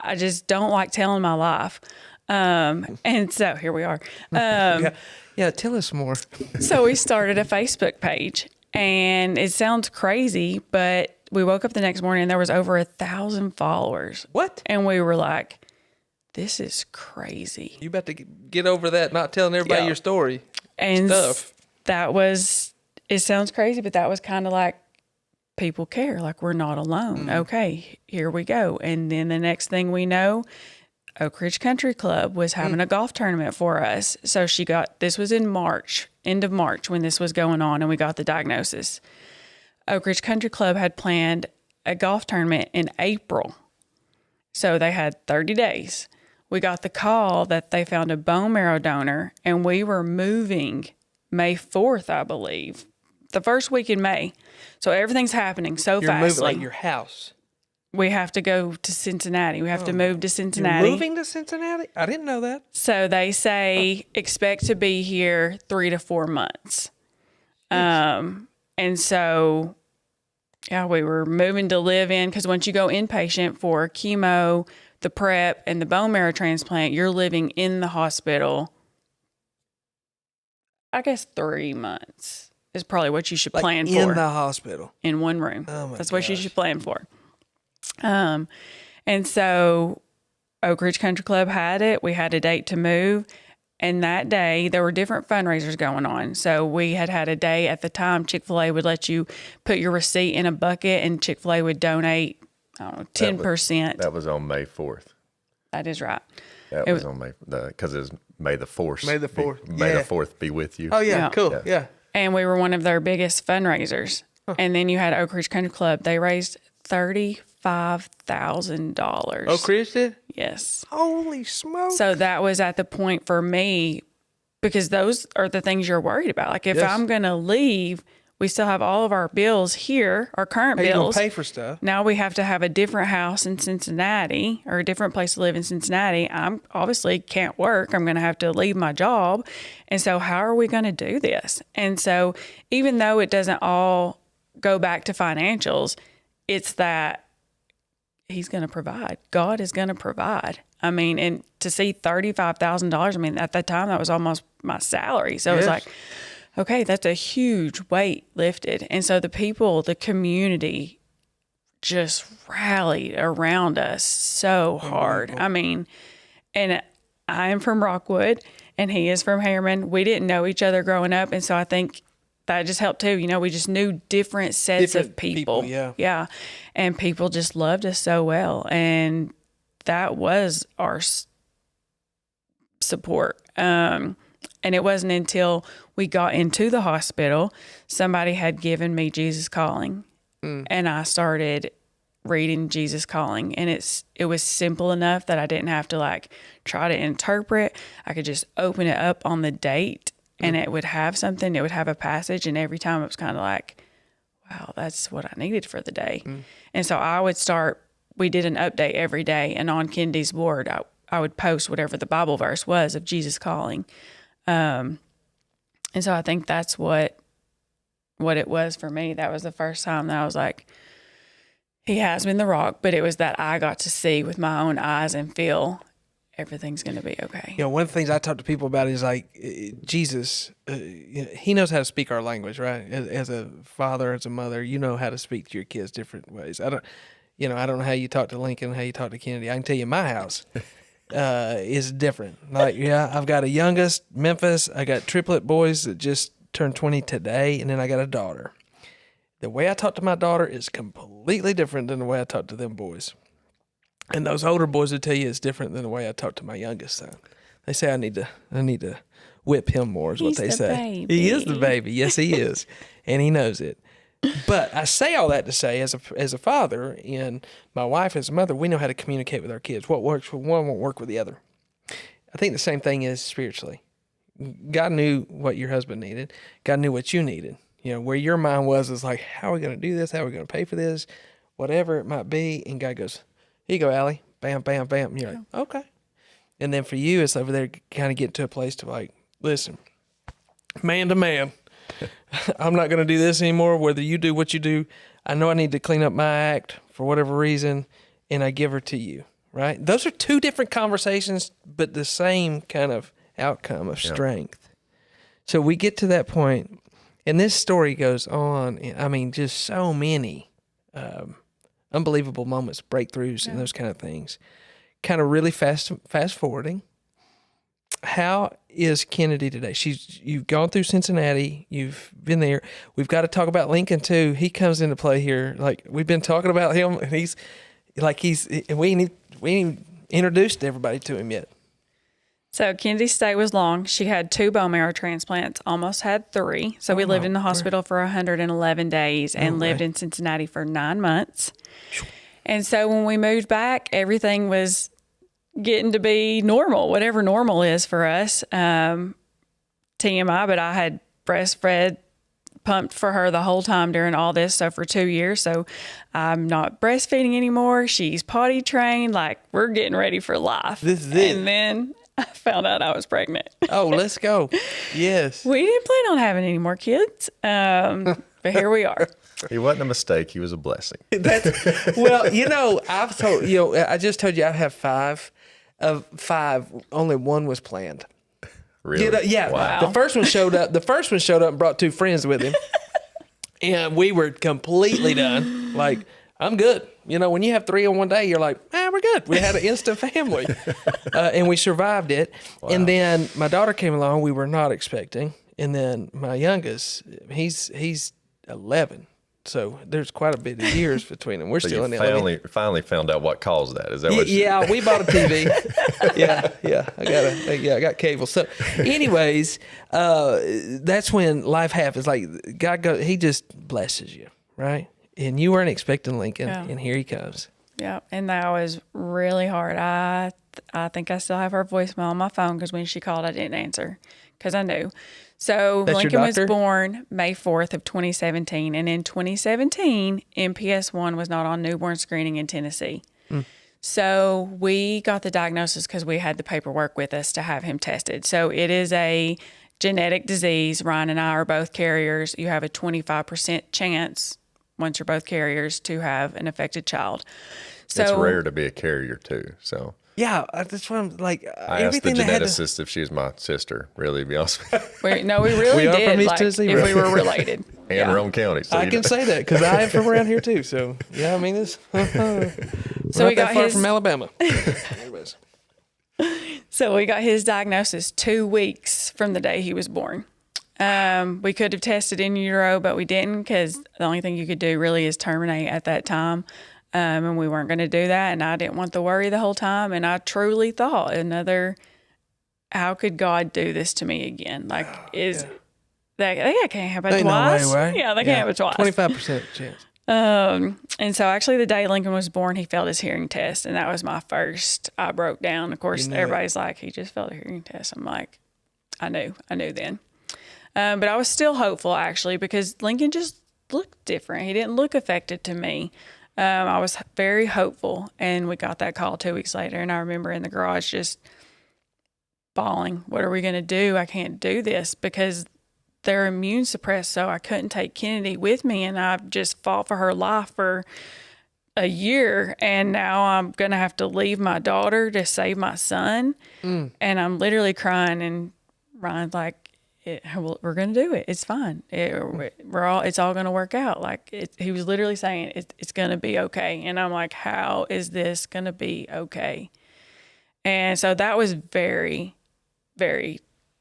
Speaker 4: I just don't like telling my life. And so here we are.
Speaker 3: Yeah, tell us more.
Speaker 4: So we started a Facebook page. And it sounds crazy, but we woke up the next morning and there was over 1,000 followers.
Speaker 3: What?
Speaker 4: And we were like, this is crazy.
Speaker 3: You about to get over that, not telling everybody your story
Speaker 4: and
Speaker 3: stuff.
Speaker 4: That was, it sounds crazy, but that was kind of like, people care. Like, we're not alone. Okay, here we go. And then the next thing we know, Oak Ridge Country Club was having a golf tournament for us. So this was in March, end of March when this was going on, and we got the diagnosis. Oak Ridge Country Club had planned a golf tournament in April. So they had 30 days. We got the call that they found a bone marrow donor, and we were moving May 4th, I believe, the first week in May. So everything's happening so fast.
Speaker 3: You're moving like your house.
Speaker 4: We have to go to Cincinnati. We have to move to Cincinnati.
Speaker 3: You're moving to Cincinnati? I didn't know that.
Speaker 4: So they say expect to be here 3 to 4 months. And so, yeah, we were moving to live in, because once you go inpatient for chemo, the prep, and the bone marrow transplant, you're living in the hospital, I guess 3 months is probably what you should plan for.
Speaker 3: In the hospital? In
Speaker 4: one room.
Speaker 3: Oh my
Speaker 4: That's what you should plan for. And so Oak Ridge Country Club had it. We had a date to move. And that day, there were different fundraisers going on. So we had a day at the time, Chick-fil-A would let you put your receipt in a bucket, and Chick-fil-A would donate, I don't know, 10%.
Speaker 2: That was on May 4th.
Speaker 4: That is right.
Speaker 2: That was on May, because it was May the 4th.
Speaker 3: May the 4th.
Speaker 2: May the 4th be with you.
Speaker 3: Oh, yeah, cool. Yeah.
Speaker 4: And we were one of their biggest fundraisers. Huh. And then you had Oak Ridge Country Club. They raised $35,000.
Speaker 3: Oak Ridge did?
Speaker 4: Yes.
Speaker 3: Holy smoke.
Speaker 4: So that was at the point for me, because those are the things you're worried about. Like, if I'm going to leave, we still have all of our bills here, our current bills.
Speaker 3: You're going to pay for stuff.
Speaker 4: Now we have to have a different house in Cincinnati, or a different place to live in Cincinnati. I'm obviously can't work. I'm going to have to leave my job. And so how are we going to do this? And so even though it doesn't all go back to financials, it's that he's going to provide. God is going to provide. I mean, and to see $35,000, I mean, at that time, that was almost my salary. So it was like, okay, that's a huge weight lifted. And so the people, the community just rallied around us so hard. I mean, and I am from Rockwood and he is from Harriman. We didn't know each other growing up. And so I think that just helped too. You know, we just knew different sets of people. Yeah. And people just loved us so well. And that was our support. And it wasn't until we got into the hospital, somebody had given me Jesus Calling. And I started reading Jesus Calling. And it was simple enough that I didn't have to like try to interpret. I could just open it up on the date and it would have something. It would have a passage. And every time it was kind of like, wow, that's what I needed for the day. And so I would start, we did an update every day. And on Kennedy's board, I would post whatever the Bible verse was of Jesus Calling. And so I think that's what it was for me. That was the first time that I was like, he has been the rock, but it was that I got to see with my own eyes and feel everything's going to be okay.
Speaker 3: You know, one of the things I talk to people about is like Jesus, he knows how to speak our language, right? As a father, as a mother, you know how to speak to your kids different ways. I don't know how you talk to Lincoln, how you talk to Kennedy. I can tell you my house is different. Like, I've got a youngest, Memphis. I got triplet boys that just turned 20 today, and then I got a daughter. The way I talk to my daughter is completely different than the way I talk to them boys. And those older boys will tell you it's different than the way I talk to my youngest son. They say I need to whip him more is what they say.
Speaker 4: Baby.
Speaker 3: He is the baby. Yes, he is. And he knows it. But I say all that to say, as a father and my wife as a mother, we know how to communicate with our kids. What works for one won't work with the other. I think the same thing is spiritually. God knew what your husband needed. God knew what you needed. You know, where your mind was is like, how are we going to do this? How are we going to pay for this? Whatever it might be. And God goes, here you go, Allie. Bam, bam, bam. And you're like, okay. And then for you, it's over there kind of getting to a place to like, listen, man to man, I'm not going to do this anymore. Whether you do what you do, I know I need to clean up my act for whatever reason, and I give her to you, right? Those are two different conversations, but the same kind of outcome of strength. So we get to that point, and this story goes on. I mean, just so many unbelievable moments, breakthroughs, and those kind of things. Kind of really fast forwarding. How is Kennedy today? You've gone through Cincinnati. You've been there. We've got to talk about Lincoln too. He comes into play here. Like we've been talking about him, and we ain't introduced everybody to him yet.
Speaker 4: So Kennedy's stay was long. She had 2 bone marrow transplants, almost had 3. So we lived in the hospital for 111 days and lived in Cincinnati for 9 months. And so when we moved back, everything was getting to be normal, whatever normal is for us. TMI, but I had breastfed, pumped for her the whole time during all this. So for 2 years, so I'm not breastfeeding anymore. She's potty trained. Like we're getting ready for life.
Speaker 3: This is it.
Speaker 4: And then I found out I was pregnant.
Speaker 3: Oh, let's go. Yes.
Speaker 4: We didn't plan on having any more kids. But here we are.
Speaker 2: He wasn't a mistake. He was a blessing.
Speaker 3: Well, you know, I just told you I have 5. Of 5, only 1 was planned.
Speaker 2: Really?
Speaker 3: You know, yeah.
Speaker 2: Wow.
Speaker 3: The first one showed up. And brought 2 friends with him, and we were completely done. Like, I'm good. You know, when you have 3 on one day, you're like, we're good. We had an instant family, and we survived it. Wow. And then my daughter came along. We were not expecting, and then my youngest, he's 11. So there's quite a bit of years between them. We're still in
Speaker 2: the finally found out what caused that. Is that what?
Speaker 3: Yeah, we bought a TV. I got cable. So, anyways, that's when life happens. Like God goes, He just blesses you, right? And you weren't expecting Lincoln, and here he comes.
Speaker 4: Yeah, and that was really hard. I think I still have her voicemail on my phone because when she called, I didn't answer because I knew. So
Speaker 3: That's
Speaker 4: Lincoln was born May 4th of 2017. And in 2017, MPS 1 was not on newborn screening in Tennessee. So we got the diagnosis because we had the paperwork with us to have him tested. So it is a genetic disease. Ryan and I are both carriers. You have a 25% chance, once you're both carriers, to have an affected child. So
Speaker 2: it's rare to be a carrier too. So
Speaker 3: yeah, that's what I'm like.
Speaker 2: I asked the geneticist if she was my sister. Really, to be honest with you.
Speaker 4: we really
Speaker 3: we
Speaker 4: did. Like, if
Speaker 3: bro.
Speaker 4: we were related.
Speaker 2: And Rome County. So
Speaker 3: I can say that because I am from around here too. So yeah, I mean it's.
Speaker 4: So we got
Speaker 3: far from Alabama.
Speaker 4: So we got his diagnosis 2 weeks from the day he was born. We could have tested in utero, but we didn't because the only thing you could do really is terminate at that time. And we weren't going to do that. And I didn't want the worry the whole time. And I truly thought how could God do this to me again? Like, that can't happen twice.
Speaker 3: No way, right?
Speaker 4: Yeah, they can't happen twice.
Speaker 3: 25% chance.
Speaker 4: And so actually the day Lincoln was born, he failed his hearing test. And that was my first. I broke down. Of course, everybody's like, he just failed a hearing test. I'm like, I knew then. But I was still hopeful actually because Lincoln just looked different. He didn't look affected to me. I was very hopeful, and we got that call 2 weeks later, and I remember in the garage just bawling, what are we going to do? I can't do this because they're immune suppressed, so I couldn't take Kennedy with me, and I just fought for her life for a year, and now I'm going to have to leave my daughter to save my son, and I'm literally crying, and Ryan's like, we're going to do it. It's fine. It's all going to work out. Like he was literally saying it's going to be okay. And I'm like, how is this going to be okay? And so that was very, very,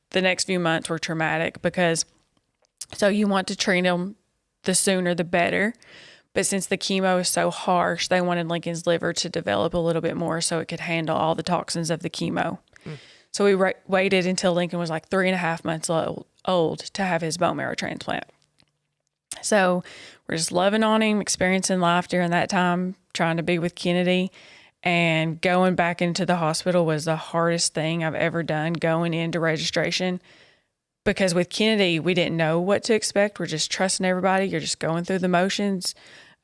Speaker 4: the next few months were traumatic because so you want to treat him the sooner the better. But since the chemo is so harsh, they wanted Lincoln's liver to develop a little bit more so it could handle all the toxins of the chemo. So we waited until Lincoln was like 3.5 months old to have his bone marrow transplant. So we're just loving on him, experiencing life during that time, trying to be with Kennedy. And going back into the hospital was the hardest thing I've ever done, going into registration. because with Kennedy, we didn't know what to expect. We're just trusting everybody. You're just going through the motions,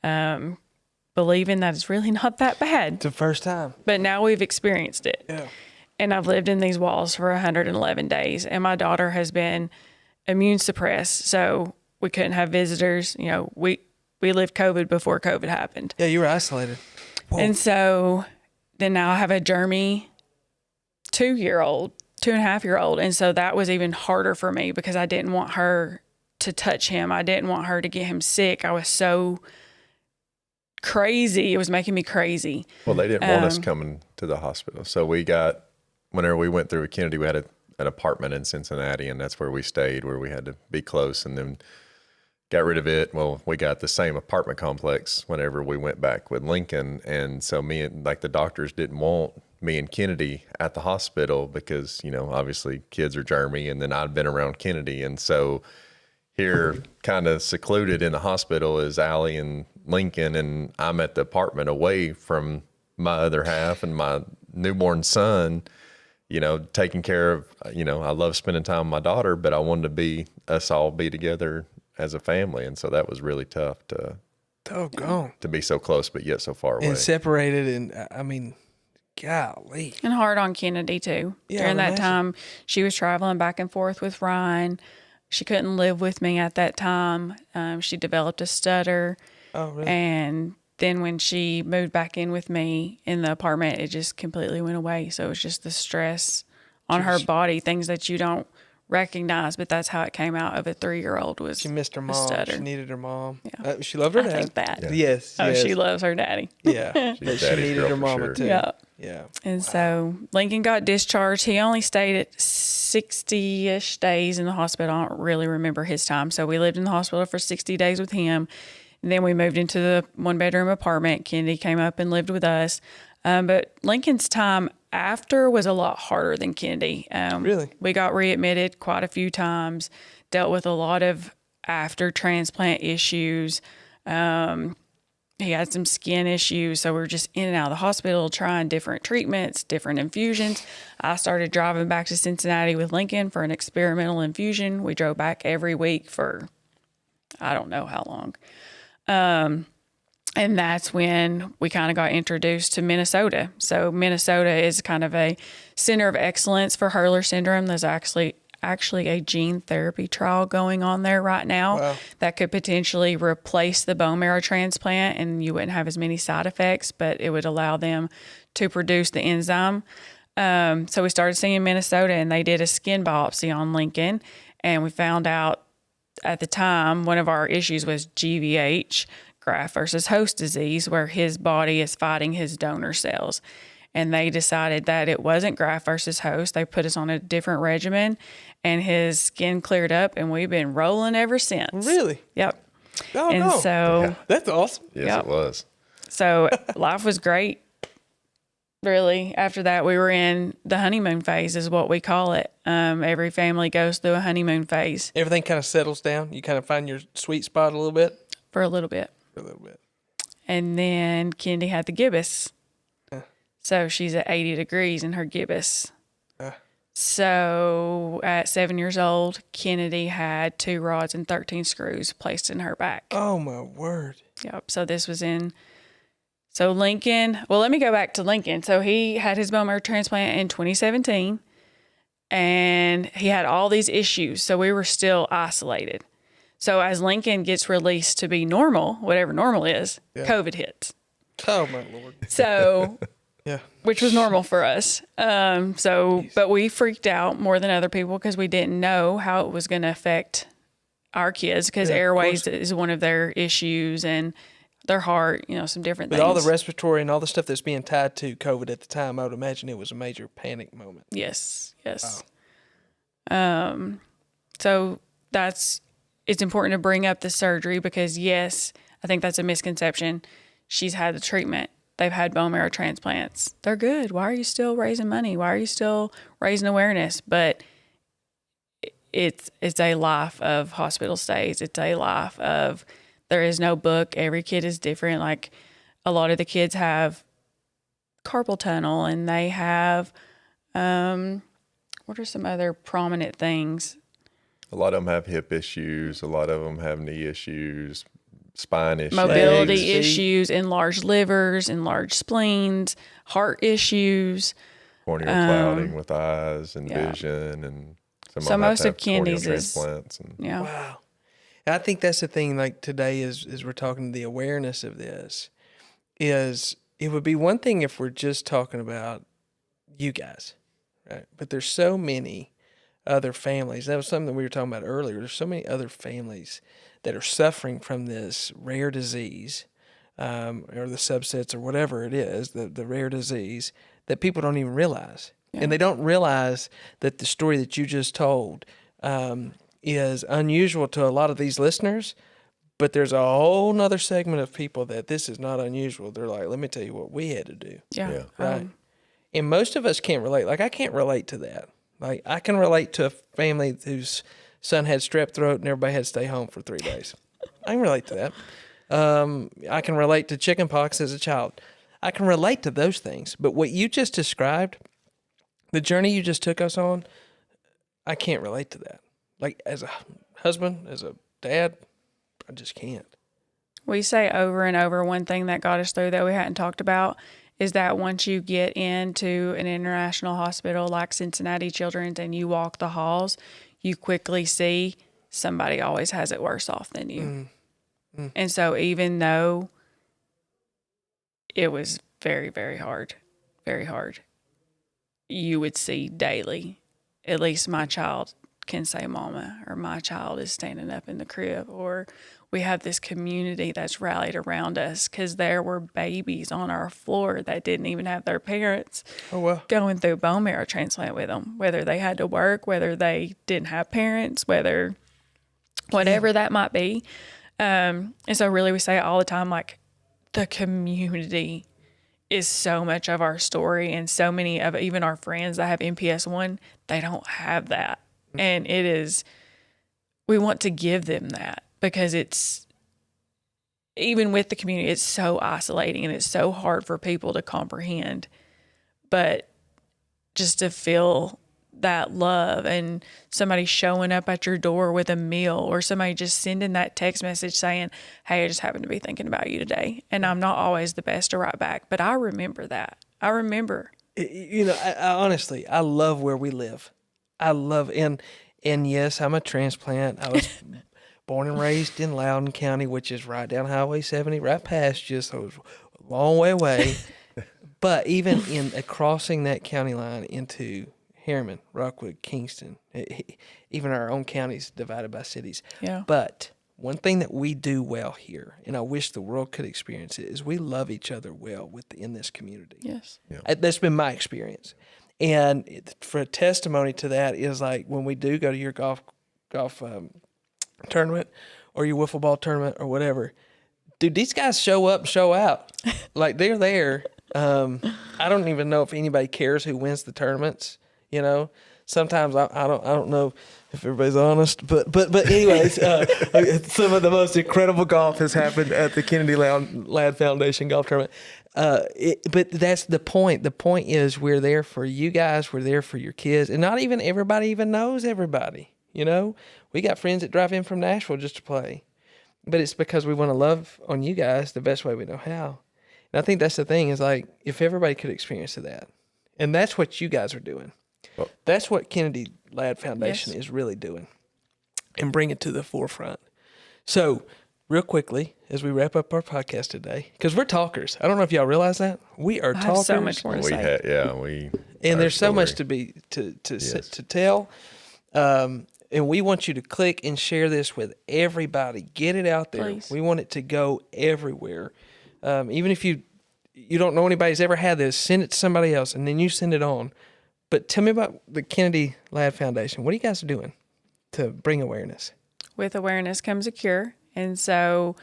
Speaker 4: believing that it's really not that bad.
Speaker 3: It's the first time.
Speaker 4: But now we've experienced it.
Speaker 3: Yeah.
Speaker 4: And I've lived in these walls for 111 days. And my daughter has been immune suppressed. So we couldn't have visitors. You know, we lived COVID before COVID happened.
Speaker 3: Yeah, you were isolated. Whoa.
Speaker 4: And so then now I have a germy 2.5-year-old. And so that was even harder for me because I didn't want her to touch him. I didn't want her to get him sick. I was so crazy. It was making me crazy.
Speaker 2: Well, they didn't want us coming to the hospital. So whenever we went through with Kennedy, we had an apartment in Cincinnati, and that's where we stayed, where we had to be close, and then got rid of it. Well, we got the same apartment complex whenever we went back with Lincoln. And so the doctors didn't want me and Kennedy at the hospital because, you know, obviously kids are germy, and then I'd been around Kennedy. And so here, kind of secluded in the hospital, is Allie and Lincoln, and I'm at the apartment away from my other half and my newborn son, you know, taking care of, you know, I love spending time with my daughter, but I wanted us all be together as a family. And so that was really tough to be so close, but yet so far away.
Speaker 3: And separated. And I mean, golly.
Speaker 4: And hard on Kennedy too.
Speaker 3: Yeah,
Speaker 4: During that time, she was traveling back and forth with Ryan. She couldn't live with me at that time. She developed a stutter.
Speaker 3: Oh, really?
Speaker 4: And then when she moved back in with me in the apartment, it just completely went away. So it was just the stress on her body, things that you don't recognize, but that's how it came out of a 3-year-old was
Speaker 3: She missed her
Speaker 4: a
Speaker 3: mom.
Speaker 4: stutter.
Speaker 3: She needed her mom.
Speaker 4: Yeah.
Speaker 3: She loved her
Speaker 4: I
Speaker 3: dad.
Speaker 4: think that.
Speaker 2: Yeah.
Speaker 3: Yes.
Speaker 4: Oh,
Speaker 3: yes.
Speaker 4: she loves her daddy.
Speaker 3: Yeah. But she
Speaker 2: daddy's
Speaker 3: needed
Speaker 2: girl
Speaker 3: her
Speaker 2: for
Speaker 3: mama
Speaker 2: sure.
Speaker 3: too.
Speaker 4: Yeah.
Speaker 3: Yeah.
Speaker 4: And so Lincoln got discharged. He only stayed at 60-ish days in the hospital. I don't really remember his time. So we lived in the hospital for 60 days with him. And then we moved into the 1-bedroom apartment. Kennedy came up and lived with us. But Lincoln's time after was a lot harder than Kennedy.
Speaker 3: Really?
Speaker 4: We got readmitted quite a few times, dealt with a lot of after transplant issues. He had some skin issues, so we were just in and out of the hospital trying different treatments, different infusions. I started driving back to Cincinnati with Lincoln for an experimental infusion. We drove back every week for I don't know how long. And that's when we kind of got introduced to Minnesota. So Minnesota is kind of a center of excellence for Hurler Syndrome. There's actually a gene therapy trial going on there right now that could potentially replace the bone marrow transplant, and you wouldn't have as many side effects, but it would allow them to produce the enzyme. So we started seeing Minnesota, and they did a skin biopsy on Lincoln, and we found out at the time one of our issues was GVH, graft versus host disease, where his body is fighting his donor cells. And they decided that it wasn't graft versus host. They put us on a different regimen, and his skin cleared up, and we've been rolling ever since.
Speaker 3: Really?
Speaker 4: Yep.
Speaker 3: Oh,
Speaker 4: And
Speaker 3: no.
Speaker 4: so,
Speaker 3: That's awesome.
Speaker 2: Yes,
Speaker 4: Yep.
Speaker 2: it was.
Speaker 4: so life was great. Really, after that, we were in the honeymoon phase, is what we call it. Every family goes through a honeymoon phase
Speaker 3: Everything kind of settles down. You kind of find your sweet spot a little bit.
Speaker 4: for a little bit.
Speaker 3: For a little bit.
Speaker 4: And then Kendi had the gibbous. So she's at 80 degrees in her gibbous. So at 7 years old, Kennedy had 2 rods and 13 screws placed in her back.
Speaker 3: Oh, my word.
Speaker 4: Yep. So this was so Lincoln, well, let me go back to Lincoln. So he had his bone marrow transplant in 2017, and he had all these issues. So we were still isolated. So as Lincoln gets released to be normal, whatever normal is, COVID hits.
Speaker 3: Oh, my Lord.
Speaker 4: So,
Speaker 3: Yeah.
Speaker 4: which was normal for us. But we freaked out more than other people because we didn't know how it was going to affect our kids, because airways is one of their issues, and their heart, some different
Speaker 3: With
Speaker 4: things.
Speaker 3: all the respiratory and all the stuff that's being tied to COVID at the time, I would imagine it was a major panic moment.
Speaker 4: Yes. So it's important to bring up the surgery because, yes, I think that's a misconception. She's had the treatment. They've had bone marrow transplants. They're good. Why are you still raising money? Why are you still raising awareness? But it's a life of hospital stays. It's a life of, there is no book. Every kid is different. Like, a lot of the kids have carpal tunnel, and they have, what are some other prominent things?
Speaker 2: A lot of them have hip issues. A lot of them have knee issues, spine issues.
Speaker 4: Mobility
Speaker 3: Legs,
Speaker 4: issues, enlarged livers, enlarged spleens, heart issues.
Speaker 2: Corneal clouding with eyes and
Speaker 4: yeah.
Speaker 2: vision, and some
Speaker 4: So
Speaker 2: of them
Speaker 4: most
Speaker 2: have
Speaker 4: of
Speaker 2: to have corneal
Speaker 4: Kennedy's is-
Speaker 2: transplants. And
Speaker 4: Yeah.
Speaker 3: Wow. I think that's the thing, like today is we're talking the awareness of this is it would be one thing if we're just talking about you guys, right? But there's so many other families. That was something we were talking about earlier. There's so many other families that are suffering from this rare disease, or the subsets or whatever it is, the rare disease that people don't even realize.
Speaker 4: Yeah.
Speaker 3: And they don't realize that the story that you just told, is unusual to a lot of these listeners, but there's a whole nother segment of people that this is not unusual. They're like, let me tell you what we had to do.
Speaker 4: Yeah.
Speaker 2: Yeah.
Speaker 3: Right. And most of us can't relate. Like, I can't relate to that. Like, I can relate to a family whose son had strep throat and everybody had to stay home for 3 days. I can relate to that. I can relate to chicken pox as a child. I can relate to those things. But what you just described, the journey you just took us on, I can't relate to that. Like, as a husband, as a dad, I just can't.
Speaker 4: We say over and over, one thing that got us through that we hadn't talked about is that once you get into an international hospital like Cincinnati Children's and you walk the halls, you quickly see somebody always has it worse off than you. And so even though it was very, very hard, you would see daily, at least my child can say mama, or my child is standing up in the crib, or we have this community that's rallied around us because there were babies on our floor that didn't even have their parents going through bone marrow transplant with them, whether they had to work, whether they didn't have parents, whatever that might be. And so really we say it all the time, like, the community is so much of our story, and so many of even our friends that have MPS 1, they don't have that. And it is, we want to give them that, because it's, even with the community, it's so isolating and it's so hard for people to comprehend. But just to feel that love, and somebody showing up at your door with a meal, or somebody just sending that text message saying, hey, I just happened to be thinking about you today. And I'm not always the best to write back, but I remember that. I remember.
Speaker 3: You know, I honestly, I love where we live. I love, and yes, I'm a transplant. I was born and raised in Loudoun County, which is right down Highway 70, right past you, so it's a long way away. But even in crossing that county line into Harriman, Rockwood, Kingston, even our own counties divided by cities.
Speaker 4: Yeah.
Speaker 3: But one thing that we do well here, and I wish the world could experience it, is we love each other well in this community.
Speaker 4: Yes.
Speaker 2: Yeah.
Speaker 3: That's been my experience. And for a testimony to that is, like, when we do go to your golf tournament or your wiffle ball tournament or whatever, dude, these guys show up and show out. Like, they're there. I don't even know if anybody cares who wins the tournaments. You know, sometimes I don't know if everybody's honest, but anyways, some of the most incredible golf has happened at the Kennedy Ladd Foundation golf tournament. But that's the point. The point is, we're there for you guys. We're there for your kids, and not even everybody even knows everybody. You know, we got friends that drive in from Nashville just to play, but it's because we want to love on you guys the best way we know how. And I think that's the thing, is, like, if everybody could experience that, and that's what you guys are doing.
Speaker 2: Well,
Speaker 3: That's what Kennedy Ladd Foundation is really doing, and bring it to the forefront. So, real quickly, as we wrap up our podcast today, because we're talkers. I don't know if y'all realize that. We are
Speaker 4: I have
Speaker 3: talkers.
Speaker 4: so much more to say.
Speaker 3: And there's so much
Speaker 2: story.
Speaker 3: to tell. And we want you to click and share this with everybody. Get it out there.
Speaker 4: Please.
Speaker 3: We want it to go everywhere. Even if you don't know anybody who's ever had this, send it to somebody else, and then you send it on. But tell me about the Kennedy Ladd Foundation. What are you guys doing to bring awareness?
Speaker 4: With awareness comes a cure. And so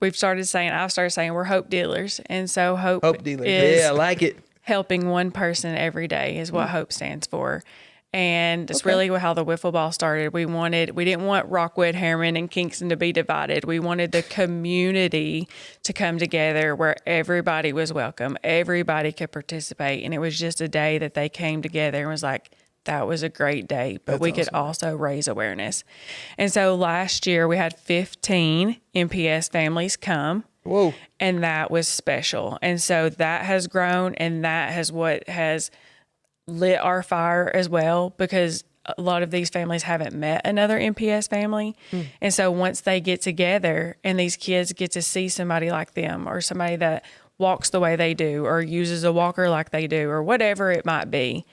Speaker 4: I've started saying we're hope dealers. And so hope
Speaker 3: dealers.
Speaker 4: is
Speaker 3: Yeah, I like it.
Speaker 4: helping one person every day is what hope stands for. And it's really how the wiffle ball started. We didn't want Rockwood, Harriman, and Kingston to be divided. We wanted the community to come together where everybody was welcome. Everybody could participate. And it was just a day that they came together and was like, that was a great day, but we could
Speaker 3: awesome.
Speaker 4: also raise awareness. And so last year we had 15 MPS families come.
Speaker 3: Whoa.
Speaker 4: And that was special. And so that has grown, and that has what has lit our fire as well, because a lot of these families haven't met another MPS family. And so once they get together and these kids get to see somebody like them, or somebody that walks the way they do, or uses a walker like they do, or whatever it might be,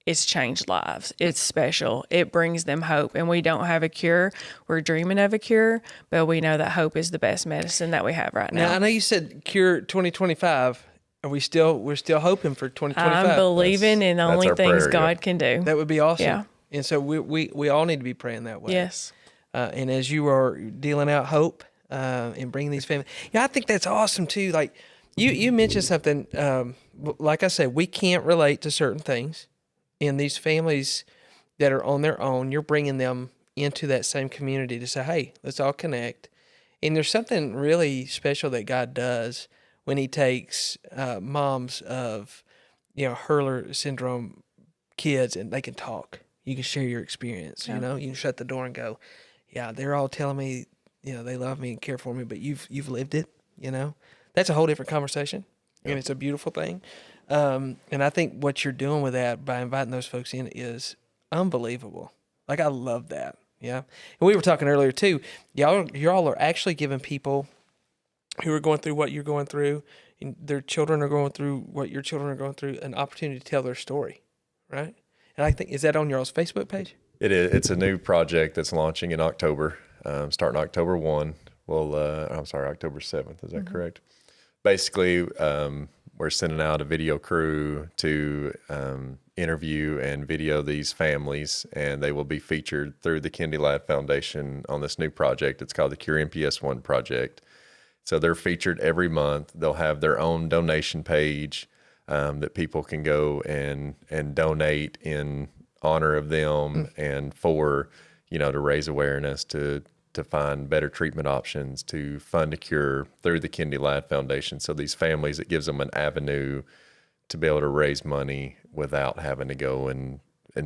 Speaker 4: it's changed lives. It's special. It brings them hope. And we don't have a cure. We're dreaming of a cure, but we know that hope is the best medicine that we have right now.
Speaker 3: Now, I know you said cure 2025. Are we're still hoping for 2025?
Speaker 4: I'm believing in the
Speaker 2: that's
Speaker 4: only
Speaker 2: our
Speaker 4: things
Speaker 2: prayer,
Speaker 4: God can do.
Speaker 3: That would be awesome.
Speaker 4: Yeah.
Speaker 3: And so we all need to be praying that way.
Speaker 4: Yes.
Speaker 3: And as you are dealing out hope and bringing these families, I think that's awesome too. Like you mentioned something. Like I said, we can't relate to certain things. In these families that are on their own, you're bringing them into that same community to say, hey, let's all connect. And there's something really special that God does when he takes moms of, Hurler Syndrome kids, and they can talk. You can share your experience, you can shut the door and go, yeah, they're all telling me, they love me and care for me, but you've lived it, That's a whole different conversation. Yep. And it's a beautiful thing. And I think what you're doing with that by inviting those folks in is unbelievable. Like, I love that. Yeah. And we were talking earlier too. Y'all are actually giving people who are going through what you're going through, and their children are going through what your children are going through, an opportunity to tell their story. Right. And I think, is that on y'all's Facebook page?
Speaker 2: It is. It's a new project that's launching in October, starting October 1. Well, October 7th. Is that correct? Basically, we're sending out a video crew to interview and video these families, and they will be featured through the Allie Ladd Foundation on this new project. It's called the Cure MPS 1 Project. So they're featured every month. They'll have their own donation page that people can go and donate in honor of them and for, to raise awareness, to find better treatment options, to fund a cure through the Allie Ladd Foundation. So these families, it gives them an avenue to be able to raise money without having to go and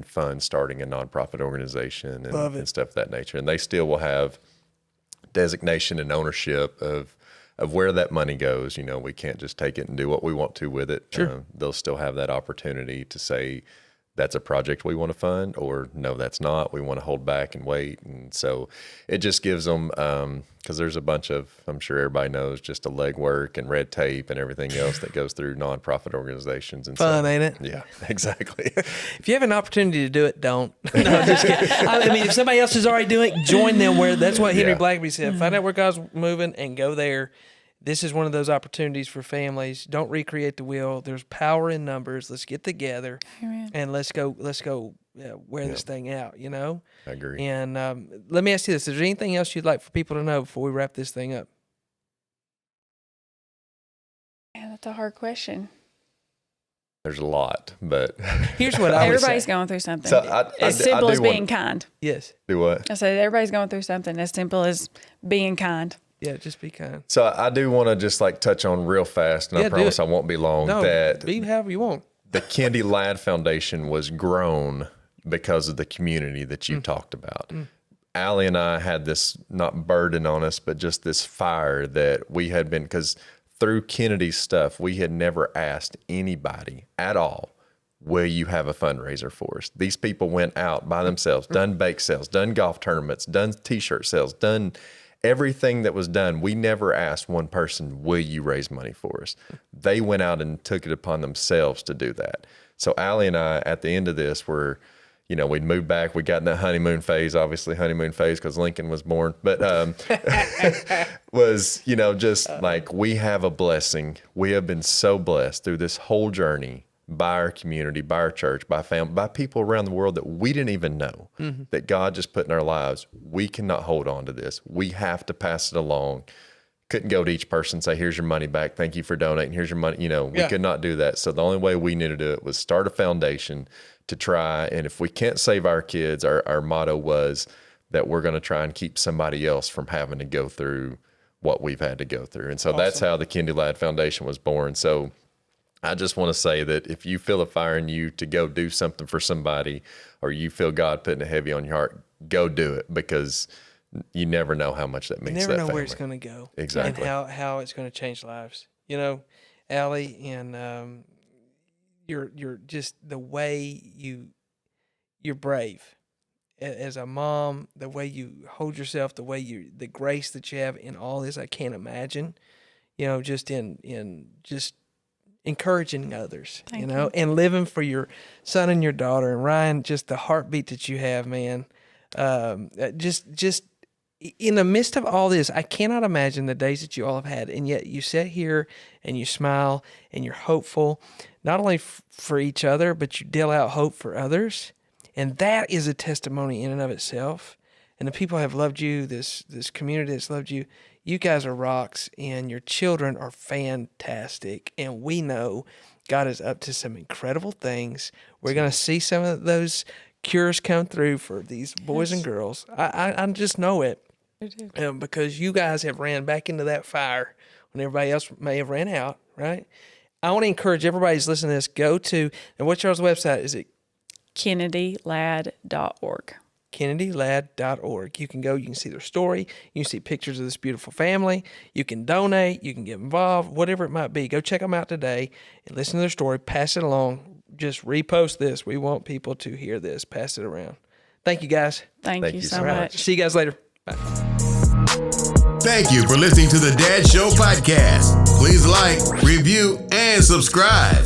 Speaker 2: fund starting a nonprofit organization and stuff of that nature. And they still will have designation and ownership of where that money goes. We can't just take it and do what we want to with it.
Speaker 3: Sure.
Speaker 2: They'll still have that opportunity to say, that's a project we want to fund, or no, that's not. We want to hold back and wait. And so it just gives them, because there's a bunch of, I'm sure everybody knows, just the legwork and red tape and everything else that goes through nonprofit organizations. And
Speaker 3: fun, ain't it?
Speaker 2: Yeah, exactly.
Speaker 3: If you have an opportunity to do it, don't. No, just kidding. I mean, if somebody else is already doing it, join them where, that's what Henry Blackaby said. Find out where God's moving and go there. This is one of those opportunities for families. Don't recreate the wheel. There's power in numbers. Let's get together.
Speaker 4: Amen.
Speaker 3: And let's go wear this thing out,
Speaker 2: I agree.
Speaker 3: And let me ask you this. Is there anything else you'd like for people to know before we wrap this thing up?
Speaker 4: Yeah, that's a hard question.
Speaker 2: There's a lot, but
Speaker 3: here's what I would say.
Speaker 4: Everybody's going through something.
Speaker 2: So
Speaker 4: as simple as being kind.
Speaker 3: Yes.
Speaker 2: Do what?
Speaker 4: I said everybody's going through something as simple as being kind.
Speaker 3: Yeah, just be kind.
Speaker 2: So I do want to just touch on real fast, and I promise I won't be long, that
Speaker 3: be however you want.
Speaker 2: The Allie Ladd Foundation was grown because of the community that you talked about. Allie and I had this, not burden on us, but just this fire that we had been, because through Kennedy's stuff, we had never asked anybody at all, will you have a fundraiser for us? These people went out by themselves, done bake sales, done golf tournaments, done t-shirt sales, done everything that was done. We never asked one person, will you raise money for us? They went out and took it upon themselves to do that. So Allie and I, at the end of this, were, we'd moved back. We got in that honeymoon phase, obviously honeymoon phase because Lincoln was born, but was, just like, we have a blessing. We have been so blessed through this whole journey by our community, by our church, by family, by people around the world that we didn't even know, that God just put in our lives. We cannot hold on to this. We have to pass it along. Couldn't go to each person and say, here's your money back. Thank you for donating. Here's your money. We could not do that. So the only way we knew to do it was start a foundation to try. And if we can't save our kids, our motto was that we're going to try and keep somebody else from having to go through what we've had to go through. And so that's how the Allie Ladd Foundation was born. So I just want to say that if you feel a fire in you to go do something for somebody, or you feel God putting a heavy on your heart, go do it, because you never know how much that means.
Speaker 3: You
Speaker 2: to
Speaker 3: never
Speaker 2: that
Speaker 3: know where
Speaker 2: family.
Speaker 3: it's going to go.
Speaker 2: Exactly.
Speaker 3: And how it's going to change lives. You know, Allie, and you're just the way you're brave as a mom, the way you hold yourself, the grace that you have in all this, I can't imagine. You know, just in just encouraging others,
Speaker 4: Thank
Speaker 3: you know,
Speaker 4: you.
Speaker 3: and living for your son and your daughter. And Ryan, just the heartbeat that you have, man. Just in the midst of all this, I cannot imagine the days that you all have had, and yet you sit here and you smile and you're hopeful, not only for each other, but you deal out hope for others. And that is a testimony in and of itself. And the people have loved you, this community that's loved you. You guys are rocks, and your children are fantastic. And we know God is up to some incredible things. We're going to see some of those cures come through for these boys and girls. I just know it. Because you guys have ran back into that fire when everybody else may have ran out, right? I want to encourage everybody who's listening to this, go to, and what's y'all's website? Is it
Speaker 4: KennedyLadd.org.
Speaker 3: KennedyLadd.org. You can go, you can see their story, you can see pictures of this beautiful family, you can donate, you can get involved, whatever it might be. Go check them out today and listen to their story, pass it along, just repost this. We want people to hear this, pass it around. Thank you, guys.
Speaker 4: Thank you so
Speaker 2: so
Speaker 4: much.
Speaker 3: See you guys later. Bye.
Speaker 1: Thank you for listening to the Dad Show podcast. Please like, review, and subscribe.